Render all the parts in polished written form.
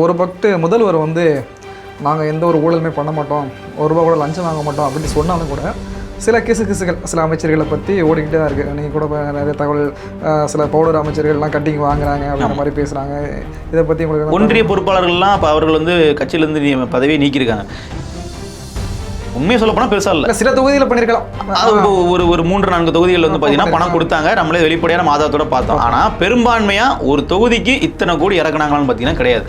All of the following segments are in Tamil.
ஒரு பக்து முதல்வர் வந்து நாங்கள் எந்த ஒரு ஊழலுமே பண்ண மாட்டோம், ஒரு ரூபா கூட லஞ்சம் வாங்க மாட்டோம் அப்படின்னு சொன்னாலும் கூட சில கிசுகள் சில அமைச்சர்களை பற்றி ஓடிக்கிட்டே தான் இருக்குது. நீங்கள் கூட நிறைய தகவல் சில பவுடர் அமைச்சர்கள்லாம் கட்டிங் வாங்குறாங்க அப்படின்ற மாதிரி பேசுகிறாங்க. இதை பற்றி உங்களுக்கு ஒன்றிய பொறுப்பாளர்கள்லாம் இப்போ அவர்கள் வந்து கட்சியிலேருந்து பதவியை நீக்கியிருக்காங்க. உண்மையை சொல்ல போனால் பெருசாக இல்லை, சில தொகுதியில் பண்ணியிருக்கலாம். ஒரு 3-4 தொகுதிகள் வந்து பார்த்தீங்கன்னா பணம் கொடுத்தாங்க, நம்மளே வெளிப்படையான ஆதாரத்தோட பார்த்தோம். ஆனால் பெரும்பான்மையாக ஒரு தொகுதிக்கு இத்தனை கோடி இறக்குனாங்களான்னு பார்த்தீங்கன்னா கிடையாது.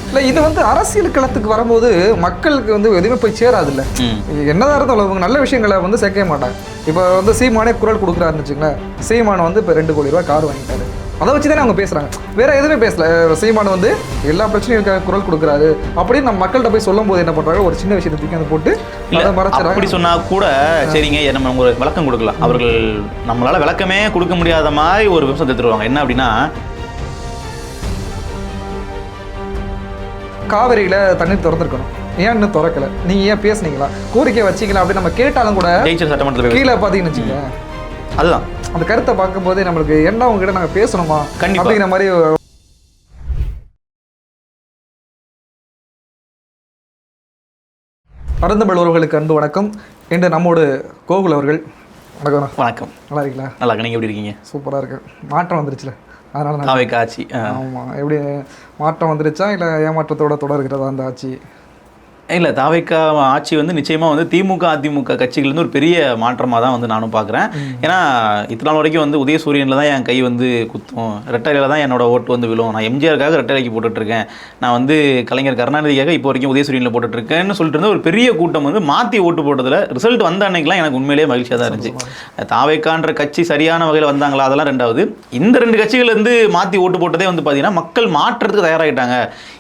இல்லை, இது வந்து அரசியல் களத்துக்கு வரும்போது மக்களுக்கு வந்து எதுவுமே போய் சேராது. இல்லை என்னதான் இருந்தாலும் அவங்க நல்ல விஷயங்களை வந்து சேர்க்கவே மாட்டாங்க. இப்போ வந்து சீமானே குரல் கொடுக்குறாருன்னு வச்சுங்களேன். சீமான் வந்து இப்போ 2 கோடி ரூபா கார் வாங்கிட்டாரு, அதை வச்சு தானே அவங்க பேசுகிறாங்க, வேற எதுவுமே பேசல. சீமான் வந்து எல்லா பிரச்சனையும் குரல் கொடுக்குறாரு அப்படின்னு நம்ம மக்கள்கிட்ட போய் சொல்லும் போது என்ன பண்ணுறாங்க, ஒரு சின்ன விஷயத்தை தூக்கி அதை போட்டு அதை மறைச்சிடறாங்க. அப்படி சொன்னால் கூட சரிங்க, நம்ம ஒரு விளக்கம் கொடுக்கலாம். அவர்கள் நம்மளால் விளக்கமே கொடுக்க முடியாத மாதிரி ஒரு விஷயம் எடுத்துருவாங்க. என்ன அப்படின்னா, காவிரியில் தண்ணீர் திறந்துருக்கணும், ஏன் இன்னும் திறக்கல, நீங்கள் ஏன் பேசுனீங்களா, கோரிக்கை வச்சிக்கலாம் அப்படின்னு நம்ம கேட்டாலும் கூட சட்டமன்றத்தில் கீழே பார்த்தீங்கன்னு வச்சுக்கோங்க, அதுதான் அந்த கருத்தை பார்க்கும்போதே நம்மளுக்கு என்ன உங்ககிட்ட நாங்கள் பேசணுமா அப்படிங்கிற மாதிரி. அருந்தமிழ் உறவுகளுக்கு அன்பு வணக்கம். இன்று நம்மோடு கோகுல் அவர்கள். வணக்கம். வணக்கம். நல்லா இருக்கீங்களா? நல்லா இருக்கு. நீங்கள் எப்படி இருக்கீங்க? சூப்பராக இருக்கு. மாற்றம் வந்துருச்சுல, அதனால ஆட்சி. ஆமாம், எப்படி மாற்றம் வந்துருச்சா இல்லை ஏமாற்றத்தோட தொடர்கிறதா அந்த ஆட்சி? இல்லை, தாவேக்கா ஆட்சி வந்து நிச்சயமாக வந்து திமுக அதிமுக கட்சிகள்லேருந்து ஒரு பெரிய மாற்றமாக தான் வந்து நானும் பார்க்குறேன். ஏன்னா இத்தனை நாள் வரைக்கும் வந்து உதயசூரியனில் தான் என் கை வந்து குத்தும், ரெட்டையில தான் என்னோட ஓட்டு வந்து விழும், நான் எம்ஜிஆருக்காக ரெட்டைலைக்கு போட்டுட்ருக்கேன், நான் வந்து கலைஞர் கருணாநிதிக்காக இப்போ வரைக்கும் உதயசூரியனில் போட்டுட்ருக்கேன்னு சொல்லிட்டு இருந்த ஒரு பெரிய கூட்டம் வந்து மாற்றி ஓட்டு போட்டதில் ரிசல்ட் வந்த அன்னைக்கெலாம் எனக்கு உண்மையிலேயே மகிழ்ச்சியாக தான் இருந்துச்சு. தாவேக்கான்ற கட்சி சரியான வகையில் வந்தாங்களா அதெல்லாம் ரெண்டாவது. இந்த 2 கட்சிகள் வந்து மாற்றி ஓட்டு போட்டதே வந்து பார்த்தீங்கன்னா மக்கள் மாற்றத்துக்கு தயாராகிட்டாங்க.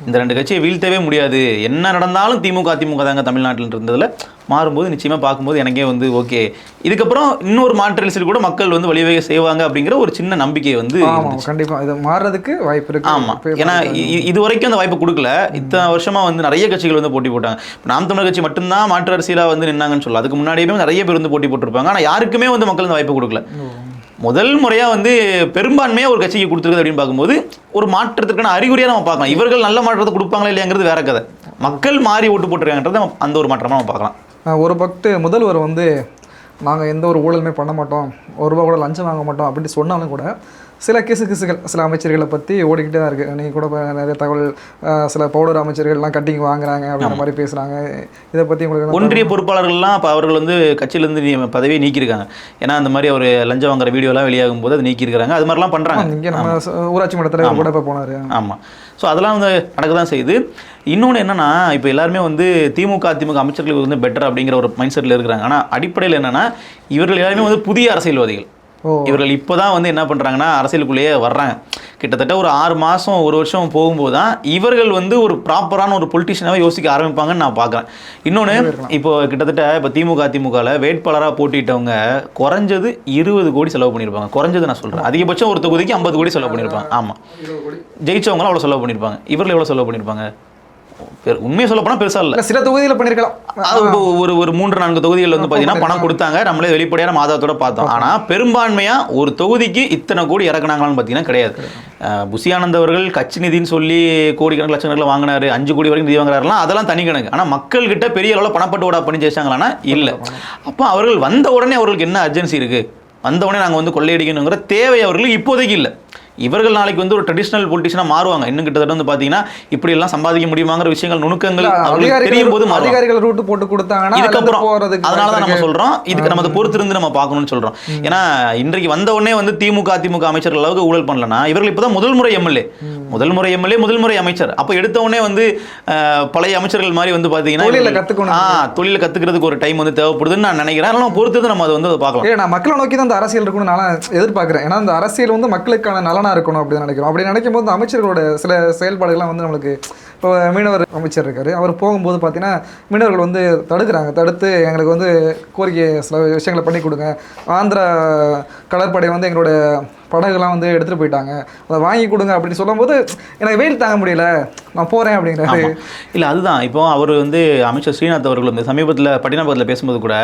இந்த 2 கட்சியை வீழ்த்தவே முடியாது, என்ன நடந்தாலும் திமுக அதிமுக தாங்க தமிழ்நாட்டில் இருந்ததில் மாறும்போது நிச்சயமாக பார்க்கும்போது எனக்கே வந்து ஓகே, இதுக்கப்புறம் இன்னொரு மாற்று அரசியல் கூட மக்கள் வந்து வழிவகை செய்வாங்க அப்படிங்கிற ஒரு சின்ன நம்பிக்கை வந்து கண்டிப்பாக இது மாறுறதுக்கு வாய்ப்பு இருக்கு. ஆமாம், ஏன்னா இது வரைக்கும் அந்த வாய்ப்பு கொடுக்கல. இத்தனை வருஷமாக வந்து நிறைய கட்சிகள் வந்து போட்டி போட்டாங்க. நாம் தமிழர் கட்சி மட்டும்தான் மாற்று அரசியலாக வந்து நின்னாங்கன்னு சொல்லலாம். அதுக்கு முன்னாடியே நிறைய பேர் வந்து போட்டி போட்டிருப்பாங்க. ஆனால் யாருக்குமே வந்து மக்கள் அந்த வாய்ப்பு கொடுக்கல. முதல் முறையாக வந்து பெரும்பான்மையாக ஒரு கட்சிக்கு கொடுத்துருக்குது அப்படின்னு பார்க்கும்போது ஒரு மாற்றத்திற்கான அறிகுறியாக நம்ம பார்க்கலாம். இவர்கள் நல்ல மாற்றத்தை கொடுப்பாங்களா இல்லையாங்கிறது வேற கதை. மக்கள் மாறி ஓட்டு போட்டுருக்காங்கன்றது அந்த ஒரு மாற்றமாக நம்ம பார்க்கலாம். ஒரு பக்து முதல்வர் வந்து நாங்கள் எந்த ஒரு ஊழலுமே பண்ண மாட்டோம், ஒரு ரூபா கூட லஞ்சம் வாங்க மாட்டோம் அப்படின்னு சொன்னாலும் கூட சில கிசுகள் சில அமைச்சர்களை பற்றி ஓடிக்கிட்டே தான் இருக்குது. நீங்கள் கூட நிறைய தகவல் சில பவுடர் அமைச்சர்கள்லாம் கட்டிங் வாங்குறாங்க அப்படின்ற மாதிரி பேசுகிறாங்க. இதை பற்றி உங்களுக்கு ஒன்றிய பொறுப்பாளர்கள்லாம் இப்போ அவர்கள் வந்து கட்சியிலேருந்து பதவியை நீக்கியிருக்காங்க. ஏன்னா அந்த மாதிரி ஒரு லஞ்சம் வாங்குற வீடியோலாம் வெளியாகும் போது அது நீக்கியிருக்கிறாங்க. அது மாதிரிலாம் பண்ணுறாங்க. இங்கே நம்ம ஊராட்சி மன்றத்தில் கூட இப்போ போனார். ஆமாம், ஸோ அதெல்லாம் வந்து நடக்க தான் செய்யுது. இன்னொன்று என்னென்னா, இப்போ எல்லாருமே வந்து திமுக அதிமுக அமைச்சர்கள் வந்து பெட்டர் அப்படிங்கிற ஒரு மைண்ட் செட்டில் இருக்கிறாங்க. ஆனால் அடிப்படையில் என்னென்னா இவர்கள் எல்லாருமே வந்து புதிய அரசியல்வாதிகள். இவர்கள் இப்போ தான் வந்து என்ன பண்ணுறாங்கன்னா அரசியலுக்குள்ளேயே வர்றாங்க. கிட்டத்தட்ட ஒரு 6 மாதம் 1 வருஷம் போகும்போது தான் இவர்கள் வந்து ஒரு ப்ராப்பரான ஒரு பொலிட்டிஷியனாகவே யோசிக்க ஆரம்பிப்பாங்கன்னு நான் பார்க்குறேன். இன்னொன்று, இப்போ கிட்டத்தட்ட இப்போ திமுக அதிமுகவில் வேட்பாளராக போட்டிட்டவங்க குறைஞ்சது 20 கோடி செலவு பண்ணியிருப்பாங்க. குறைஞ்சது நான் சொல்கிறேன், அதிகபட்சம் ஒரு தொகுதிக்கு 50 கோடி செலவு பண்ணியிருப்பாங்க. ஆமாம், ஜெயிச்சவங்களாம் அவ்வளோ செலவு பண்ணியிருப்பாங்க. இவர்கள் எவ்வளோ செலவு பண்ணியிருப்பாங்க? உண்மையை சொல்ல போனால் பெருசாக இல்லை, சில தொகுதியில் பண்ணியிருக்கலாம். ஒரு 3-4 தொகுதிகள் வந்து பார்த்தீங்கன்னா பணம் கொடுத்தாங்க, நம்மளே வெளிப்படையான ஆதாரத்தோட பார்த்தோம். ஆனால் பெரும்பான்மையாக ஒரு தொகுதிக்கு இத்தனை கோடி இறக்குனாங்களான்னு பார்த்தீங்கன்னா கிடையாது. புசி ஆனந்த் அவர்கள் கட்சி நிதின்னு சொல்லி கோடிக்கணக்கில் லட்சக்கணக்கில் வாங்கினாரு, 5 கோடி வரைக்கும் நிதி வாங்குறாருலாம், அதெல்லாம் தனி கணக்கு. ஆனால் மக்கள்கிட்ட பெரிய அளவில் பணப்பட்டு ஓடா பண்ணி ஜெயிச்சாங்களான்னா இல்லை. அப்போ அவர்கள் வந்த உடனே அவர்களுக்கு என்ன அர்ஜென்சி இருக்குது, வந்த உடனே நாங்கள் வந்து கொள்ளையடிக்கணுங்கிற தேவை அவர்களுக்கு இப்போதைக்கு இல்லை. இவர்கள் நாளைக்கு வந்து ஒரு ட்ரெடிஷனல் பொலிட்டிஷனாக மாறுவாங்க. இன்னும் கிட்டத்தட்ட வந்து பார்த்தீங்கன்னா இப்படி எல்லாம் சம்பாதிக்க முடியுமாங்கிற விஷயங்கள் நுணுக்கங்கள் தெரியும் போது அதிகாரிகள் ரூட்டு போட்டு கொடுத்தாங்கன்னா இதுக்கப்புறம் அதனால தான் நம்ம சொல்கிறோம், இதுக்கு நம்ம பொறுத்திருந்து நம்ம பார்க்கணும்னு சொல்கிறோம். ஏன்னா இன்றைக்கு வந்த உடனே வந்து திமுக அதிமுக அமைச்சர்கள் அளவுக்கு ஊழல் பண்ணலன்னா இவர்கள் இப்போ தான் முதல் முறை எம்எல்ஏ, முதல் முறை அமைச்சர். அப்போ எடுத்த உடனே வந்து பழைய அமைச்சர்கள் மாதிரி வந்து பார்த்தீங்கன்னா தொழிலை கற்றுக்கிறதுக்கு ஒரு டைம் வந்து தேவைப்படுதுன்னு நான் நினைக்கிறேன். அதனால பொறுத்திருந்து நம்ம அதை வந்து பார்க்கலாம். நான் மக்களை நோக்கி தான் அந்த அரசியல் இருக்குன்னு நான் எதிர்பார்க்குறேன். ஏன்னா அந்த அரசியல் வந்து மக்களுக்கான நலனா இருக்கணும் அப்படின்னு நினைக்கிறோம். அப்படி நினைக்கும் போது அமைச்சர்களோட சில செயல்பாடுகள்லாம் வந்து நம்மளுக்கு, இப்போ மீனவர் அமைச்சர் இருக்காரு, அவர் போகும்போது பார்த்தீங்கன்னா மீனவர்கள் வந்து தடுத்து எங்களுக்கு வந்து கோரிக்கை சில விஷயங்களை பண்ணி கொடுங்க, ஆந்திரா கடற்படை வந்து எங்களோட படகுலாம் வந்து எடுத்துகிட்டு போயிட்டாங்க, அதை வாங்கி கொடுங்க அப்படின்னு சொல்லும்போது எனக்கு வெயில் தாங்க முடியல, நான் போகிறேன் அப்படிங்கிறாரு. இல்லை அதுதான் இப்போ அவர் வந்து அமைச்சர் ஸ்ரீநாத் அவர்கள் வந்து சமீபத்தில் பட்டினப்பாக்கத்தில் பேசும்போது கூட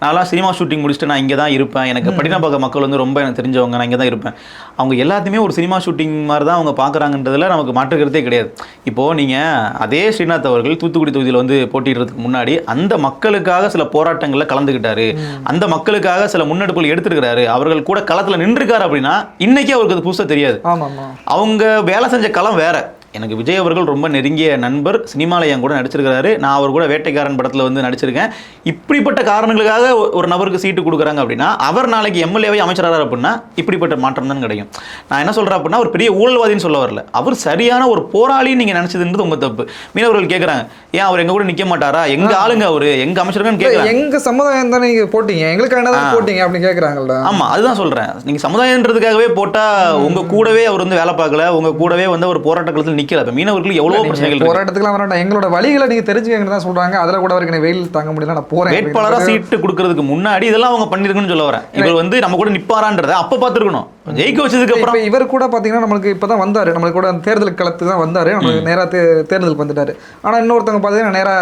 நான்லாம் சினிமா ஷூட்டிங் முடிச்சுட்டு நான் இங்கே தான் இருப்பேன், எனக்கு பட்டினப்பாக்க மக்கள் வந்து ரொம்ப எனக்கு தெரிஞ்சவங்க, நான் இங்கே தான் இருப்பேன். அவங்க எல்லாத்தையுமே ஒரு சினிமா ஷூட்டிங் மாதிரி தான் அவங்க பார்க்குறாங்கன்றதுல நமக்கு மாற்றுக்கிறதே கிடையாது. இப்போது நீங்கள் அதே ஸ்ரீநாத் அவர்கள் தூத்துக்குடி தொகுதியில் வந்து போட்டிடுறதுக்கு முன்னாடி அந்த மக்களுக்காக சில போராட்டங்களில் கலந்துக்கிட்டாரு, அந்த மக்களுக்காக சில முன்னெடுப்புகள் எடுத்துருக்கிறாரு, அவர்கள் கூட களத்தில் நின்றுருக்காரு அப்படின்னா இன்னைக்கு அவருக்கு அது புதுசாக தெரியாது. அவங்க வேலை செஞ்ச களம் வேற. எனக்கு விஜய் அவர்கள் ரொம்ப நெருங்கிய நண்பர், சினிமாவில் என் கூட நடிச்சிருக்கிறாரு, நான் அவர் கூட வேட்டைக்காரன் படத்தில் வந்து நடிச்சிருக்கேன். இப்படிப்பட்ட காரணங்களுக்காக ஒரு நபருக்கு சீட்டு கொடுக்குறாங்க அப்படின்னா அவர் நாளைக்கு எம்எல்ஏவை அமைச்சராக அப்படின்னா இப்படிப்பட்ட மாற்றம் தான் கிடைக்கும். நான் என்ன சொல்கிறேன் அப்படின்னா ஒரு பெரிய ஊழல்வாதின்னு சொல்ல வரல, அவர் சரியான ஒரு போராளின்னு நீங்கள் நினச்சதுன்றது உங்கள் தப்பு. மீனவர்கள் கேட்குறாங்க, ஏன் அவர் எங்கள் கூட நிற்க மாட்டாரா, எங்கள் ஆளுங்க அவர் எங்கள் அமைச்சருங்கன்னு கேட்குறாங்க. எங்கள் சமுதாயம் தானே நீங்கள் போட்டீங்க, எங்களுக்கு என்ன போட்டீங்க அப்படின்னு கேட்குறாங்கல்ல. ஆமாம், அதுதான் சொல்கிறேன். நீங்கள் சமுதாயன்றதுக்காகவே போட்டால் உங்கள் கூடவே அவர் வந்து வேலை பார்க்கல, உங்கள் கூடவே வந்து ஒரு போராட்ட களத்தில் நிக்கல. இப்ப மீனவர்களுக்கு எவ்வளவு பிரச்சனைகள், போராட்டத்துக்குலாம் வரணும், எங்களோட வழிகளை நீங்க தெரிஞ்சுக்கங்கன்னு தான் சொல்றாங்க. அதுல கூட வரைக்கும் வெயில் தாங்க முடியல, நான் போறேன். வேட்பாளரா சீட்டு கொடுக்கறதுக்கு முன்னாடி இதெல்லாம் அவங்க பண்ணிருக்குன்னு சொல்ல வரேன். இவர் வந்து நம்ம கூட நிப்பாரான்றதை அப்ப பாத்துருக்கணும். ஜெயிக்க வச்சதுக்கு அப்புறம் இவர் கூட பாத்தீங்கன்னா நம்மளுக்கு இப்பதான் வந்தாரு, நம்மளுக்கு கூட தேர்தல் களத்துக்கு தான் வந்தாரு, நம்மளுக்கு நேரா தேர்தலுக்கு வந்துட்டாரு. ஆனா இன்னொருத்தவங்க பாத்தீங்கன்னா நேரா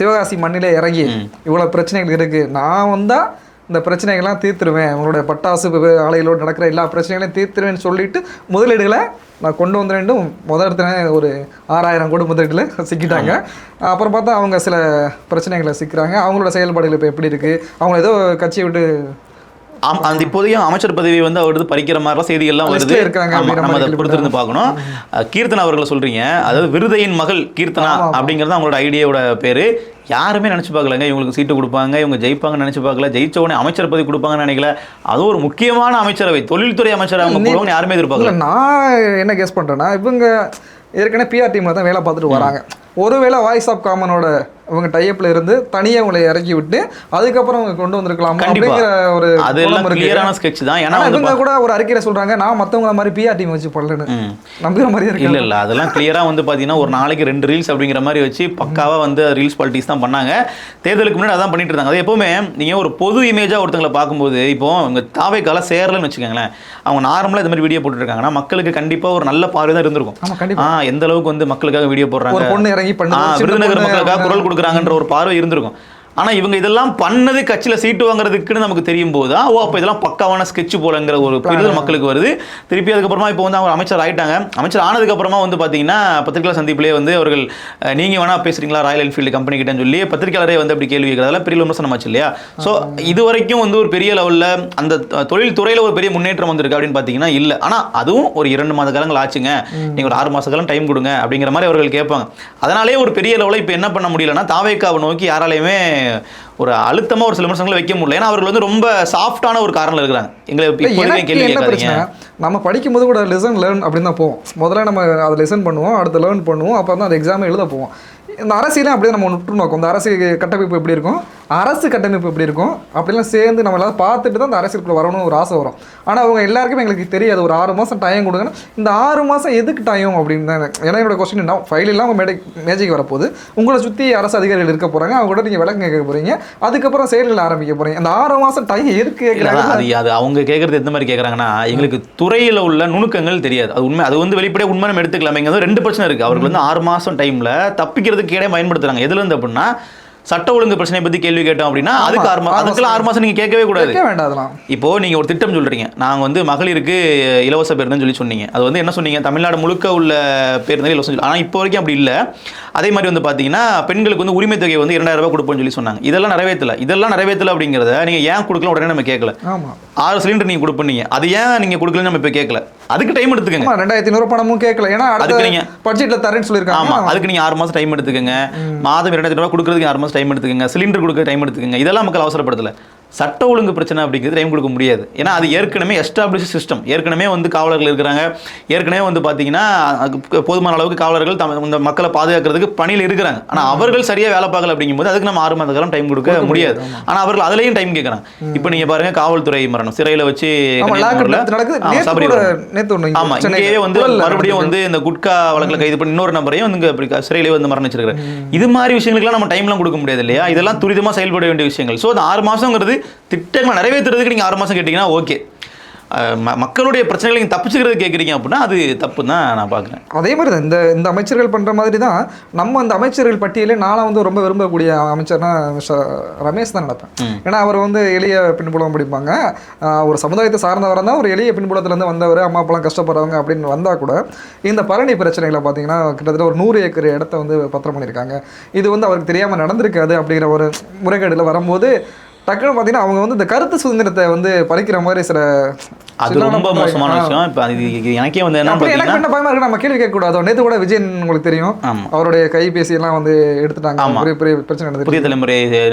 சிவகாசி மண்ணிலே இறங்கி இவ்வளவு பிரச்சனைகள் இருக்கு, நான் வந்தா இந்த பிரச்சனைகள்லாம் தீர்த்துருவேன், உங்களோட பட்டாசு ஆலைகளோடு நடக்கிற எல்லா பிரச்சனைகளையும் தீர்த்துருவேன்னு சொல்லிட்டு முதலீடுகளை நான் கொண்டு வந்து வேண்டும். முதலிடத்துல ஒரு 6000 கோடி முதலீடுல சிக்கிட்டாங்க. அப்புறம் பார்த்தா அவங்க சில பிரச்சனைகளை சிக்கிறாங்க. அவங்களோட செயல்பாடுகள் இப்போ எப்படி இருக்குது, அவங்க ஏதோ கட்சியை விட்டு அந்த இப்போதையும் அமைச்சர் பதவி வந்து அவருக்கு பறிக்கிற மாதிரிலாம் செய்திகள்லாம் வருது. நம்ம அதை பொறுத்திருந்து பார்க்கணும். கீர்த்தனா அவர்களை சொல்றீங்க, அதாவது விருதையின் மகள் கீர்த்தனா அப்படிங்கிறது அவங்களோட ஐடியாவோட பேரு. யாருமே நினச்சி பார்க்கலங்க இவங்களுக்கு சீட்டு கொடுப்பாங்க, இவங்க ஜெயிப்பாங்கன்னு நினச்சி பார்க்கல. ஜெயிச்ச உடனே அமைச்சர் பதவி கொடுப்பாங்கன்னு நினைக்கல. அதுவும் ஒரு முக்கியமான அமைச்சரவை, தொழில்துறை அமைச்சர் அவங்க போடுவாங்கன்னு யாருமே எதிர்பார்க்கல. நான் என்ன கெஸ் பண்ணுறேன்னா, இவங்க ஏற்கனவே பிஆர் டீமில் தான் வேலை பார்த்துட்டு வராங்க. ஒருவேளை வாய்ஸ் ஆஃப் காமனோட இவங்க டைப்ல இருந்து தனியாக அவங்களை இறக்கி விட்டு அதுக்கப்புறம் அவங்க கொண்டு வந்திருக்கலாம் அப்படிங்கிற ஒரு கிளியரான ஸ்கெட்ச் தான். ஏன்னா இவங்க கூட ஒரு அறிக்கையில சொல்றாங்க, நான் மற்றவங்க மாதிரி பிஆர் டீம் வச்சு பண்ணலன்னு நம்புற மாதிரி இருக்கு. இல்ல இல்ல, அதெல்லாம் கிளியரா வந்து பாத்தீங்கன்னா ஒரு நாளைக்கு 2 ரீல்ஸ் அப்படிங்கிற மாதிரி வச்சு பக்காவா வந்து ரீல்ஸ் பாலிட்டிக்ஸ் தான் பண்ணாங்க. தேர்தலுக்கு முன்னாடி அதான் பண்ணிட்டு இருந்தாங்க. அது எப்பவுமே நீங்க ஒரு பொது இமேஜா ஒருத்தங்களை பார்க்கும்போது, இப்போ அவங்க தாவைக்கால சேரலன்னு வச்சுக்கோங்களேன், அவங்க நார்மலா இந்த மாதிரி வீடியோ போட்டு இருக்காங்கன்னா மக்களுக்கு கண்டிப்பா ஒரு நல்ல பார்வை தான் இருந்திருக்கும். எந்த அளவுக்கு வந்து மக்களுக்காக வீடியோ போடுறாங்க, பொண்ணு இறங்கி விருதுநகர் மக்களுக்காக குரல் கொடுக்குறாங்கன்ற ஒரு பார்வை இருந்திருக்கும். ஆனால் இவங்க இதெல்லாம் பண்ணது கட்சியில் சீட்டு வாங்குறதுக்குன்னு நமக்கு தெரியும் போது தான், ஓ அப்போ இதெல்லாம் பக்காவான ஸ்கெட்ச் போலங்கிற ஒரு புரிதல் மக்களுக்கு வருது. திருப்பி அதுக்கப்புறமா இப்போ வந்து அவங்க அமைச்சர் ஆகிட்டாங்க. அமைச்சர் ஆனதுக்கப்புறமா வந்து பார்த்தீங்கன்னா பத்திரிகையாளர் சந்திப்பிலே வந்து அவர்கள் நீங்கள் வேணா பேசுறீங்களா ராயல் என்ஃபீல்டு கம்பெனி கிட்டன்னு சொல்லி பத்திரிகையாளரே வந்து அப்படி கேள்வி கேட்கறதால பெரிய விமர்சனம் ஆச்சு இல்லையா. ஸோ இது வரைக்கும் வந்து ஒரு பெரிய லெவலில் அந்த தொழில் துறையில் ஒரு பெரிய முன்னேற்றம் வந்திருக்கு அப்படின்னு பார்த்தீங்கன்னா இல்லை. ஆனால் அதுவும் ஒரு 2 மாத காலங்கள் ஆச்சுங்க, நீங்கள் ஒரு 6 மாத காலம் டைம் கொடுங்க அப்படிங்கிற மாதிரி அவர்கள் கேட்பாங்க. அதனாலே ஒரு பெரிய லெவலில் இப்போ என்ன பண்ண முடியலன்னா தாவேக்காவை நோக்கி யாராலையுமே ஒரு அழுத்தமா ஒரு சில விமர்சனங்களை வைக்க முடியல. ஏன்னா அவர்கள் வந்து ரொம்ப சாஃப்டான ஒரு காரணம் இருக்கிறாங்க. எங்களை கேள்வி கேட்காதீங்க. நம்ம படிக்கும்போது கூட லிசன் லேர்ன் அப்படின்னு தான் போவோம். முதல்ல நம்ம அதை லிசன் பண்ணுவோம், அடுத்து லேர்ன் பண்ணுவோம், அப்போ தான் அந்த எக்ஸாம் எழுத போவோம். இந்த அரசியலே அப்படியே நம்ம உற்று நோக்கும், இந்த அரசியல் கட்டமைப்பு எப்படி இருக்கும், அரசு கட்டமைப்பு எப்படி இருக்கும் அப்படிலாம் சேர்ந்து நம்ம எல்லாம் பார்த்துட்டு தான் இந்த அரசியலுக்குள்ள வரணும்னு ஒரு ஆசை வரும். ஆனால் அவங்க எல்லாருக்குமே எங்களுக்கு தெரியாது, ஒரு 6 மாதம் டைம் கொடுங்கன்னு. இந்த 6 மாதம் எதுக்கு டைம் அப்படின்னு தான் ஏன்னா என்னோட கொஸ்டின் என்ன, ஃபைல் இல்லாமல் மேஜைக்கு வரப்போகுது, உங்களை சுற்றி அரசு அதிகாரிகள் இருக்க போகிறாங்க, அவங்க கூட நீங்கள் விளக்கம் கேட்க போகிறீங்க, அதுக்கப்புறம் செயல்கள் ஆரம்பிக்க போகிறீங்க. இந்த 6 மாதம் டைம் எதுக்கு கேட்குறாங்க? அது அவங்க கேட்குறது எந்த மாதிரி கேட்குறாங்கன்னா, எங்களுக்கு துறையில் உள்ள நுணுக்கங்கள் தெரியாது. அது உண்மை, அது வந்து வெளிப்படையாக உண்மை நம்ம எடுத்துக்கலாமே. இங்கே வந்து 2 பிரச்சனை இருக்குது. அவர்கள் வந்து 6 மாதம் டைமில் தப்பிக்கிறதுக்கு இடையே பயன்படுத்துகிறாங்க. எதுலேருந்து அப்படின்னா சட்ட ஒழுங்கு பிரச்சனையை பற்றி கேள்வி கேட்டோம் அப்படின்னா அதுக்கெல்லாம் 6 மாதம் நீங்கள் கேட்கவே கூடாது. இப்போ நீங்கள் ஒரு திட்டம் சொல்கிறீங்க, நாங்கள் வந்து மகளிருக்கு இலவச பேருந்துன்னு சொன்னீங்க. அது வந்து என்ன சொன்னீங்க, தமிழ்நாடு முழுக்க உள்ள பேருந்து இலவசம் சொல்லி. ஆனால் இப்போ வரைக்கும் அப்படி இல்லை. அதே மாதிரி வந்து பார்த்தீங்கன்னா பெண்களுக்கு வந்து உரிமை தொகை வந்து 2000 ரூபாய் கொடுப்போம்னு சொல்லி சொன்னாங்க. இதெல்லாம் நிறைவேற்றல அப்படிங்கிறத நீங்கள் ஏன் கொடுக்கல உடனே நம்ம கேட்கல. 6 சிலிண்டர் நீங்கள் கொடுப்பீங்க, அது ஏன் நீங்கள் கொடுக்கலன்னு நம்ம இப்போ கேட்கல. அதுக்கு டைம் எடுத்துக்கங்க. 2500 பணமும் கேட்கல, ஏன்னா அதுக்கு நீங்கள் பட்ஜெட்டில் தரேன்னு சொல்லியிருக்காங்க. ஆமாம், அதுக்கு நீங்கள் 6 மாதம் டைம் எடுத்துக்கங்க. மாதம் 2000 ரூபாய் கொடுக்குறதுக்கு 6 மாதம் டைம் எடுத்துக்கங்க. சிலிண்டர் கொடுக்க டைம் எடுத்துக்கங்க. இதெல்லாம் மக்கள் அவசரப்படுத்தல. சட்ட ஒழுங்கு பிரச்சனை அப்படிங்கிறது டைம் கொடுக்க முடியாது. ஏன்னா அது ஏற்கனவே எஸ்டாப்ளிஷ் சிஸ்டம். ஏற்கனவே வந்து காவலர்கள் இருக்கிறாங்க. ஏற்கனவே வந்து பார்த்தீங்கன்னா போதுமான அளவுக்கு காவலர்கள் இந்த மக்களை பாதுகாக்கிறதுக்கு பணியில் இருக்கிறாங்க. ஆனால் அவர்கள் சரியாக வேலை பார்க்கல அப்படிங்கும்போது அதுக்கு நம்ம 6 மாத காலம் டைம் கொடுக்க முடியாது. ஆனால் அவர்கள் அதுலேயும் டைம் கேட்குறாங்க. இப்போ நீங்கள் பாருங்க, காவல்துறை மரணம் சிறையில் வச்சு ஆமாம், இங்கேயே வந்து மறுபடியும் வந்து இந்த குட்கா வழக்கில் கைது பண்ணி இன்னொரு நபரையும் வந்து சிறையிலே வந்து மரணிச்சிருக்காரு. இது மாதிரி விஷயங்களுக்குலாம் நம்ம டைம்லாம் கொடுக்க முடியாது இல்லையா. இதெல்லாம் துரிதமாக செயல்பட வேண்டிய விஷயங்கள். ஸோ அந்த 6 மாதங்கிறது திட்டங்களை நிறைவேற்றுறதுக்கு நீங்கள் 6 மாதம் கேட்டிங்கன்னா ஓகே. மக்களுடைய பிரச்சனைகளை தப்பிச்சுக்கிறது கேட்குறீங்க அப்படின்னா அது தப்பு தான் நான் பார்க்குறேன். அதே மாதிரி தான் இந்த அமைச்சர்கள் பண்ணுற மாதிரி தான் நம்ம அந்த அமைச்சர்கள் பட்டியலே நானும் வந்து ரொம்ப விரும்பக்கூடிய அமைச்சர்னா ரமேஷ் தான் நடப்பேன். ஏன்னா அவர் வந்து எளிய பின்புலம் பிடிப்பாங்க, ஒரு சமுதாயத்தை சார்ந்தவராக தான், ஒரு எளிய பின்புலத்துலேருந்து வந்தவர், அம்மா அப்பெல்லாம் கஷ்டப்படுறவங்க அப்படின்னு வந்தால் கூட இந்த பரணி பிரச்சனைகளை பார்த்தீங்கன்னா கிட்டத்தட்ட ஒரு 100 ஏக்கர் இடத்த வந்து பத்திரம் பண்ணியிருக்காங்க. இது வந்து அவருக்கு தெரியாமல் நடந்திருக்காது அப்படிங்கிற ஒரு முறைகேடுல வரும்போது டக்குன்னு பார்த்தீங்கன்னா அவங்க வந்து இந்த கருத்து சுதந்திரத்தை வந்து பறிக்கிற மாதிரி சில அது ரொம்ப மோசமான விஷயம். இப்போ அது எனக்கே வந்து என்ன எனக்கு என்ன பயமா இருக்கு, நம்ம கேள்வி கேட்கக்கூடாது. நேற்று கூட விஜயன் உங்களுக்கு தெரியும், அவருடைய கைபேசி எல்லாம் வந்து எடுத்துட்டாங்க, பெரிய பெரிய பிரச்சனை நடந்தது. புதிய தலைமுறை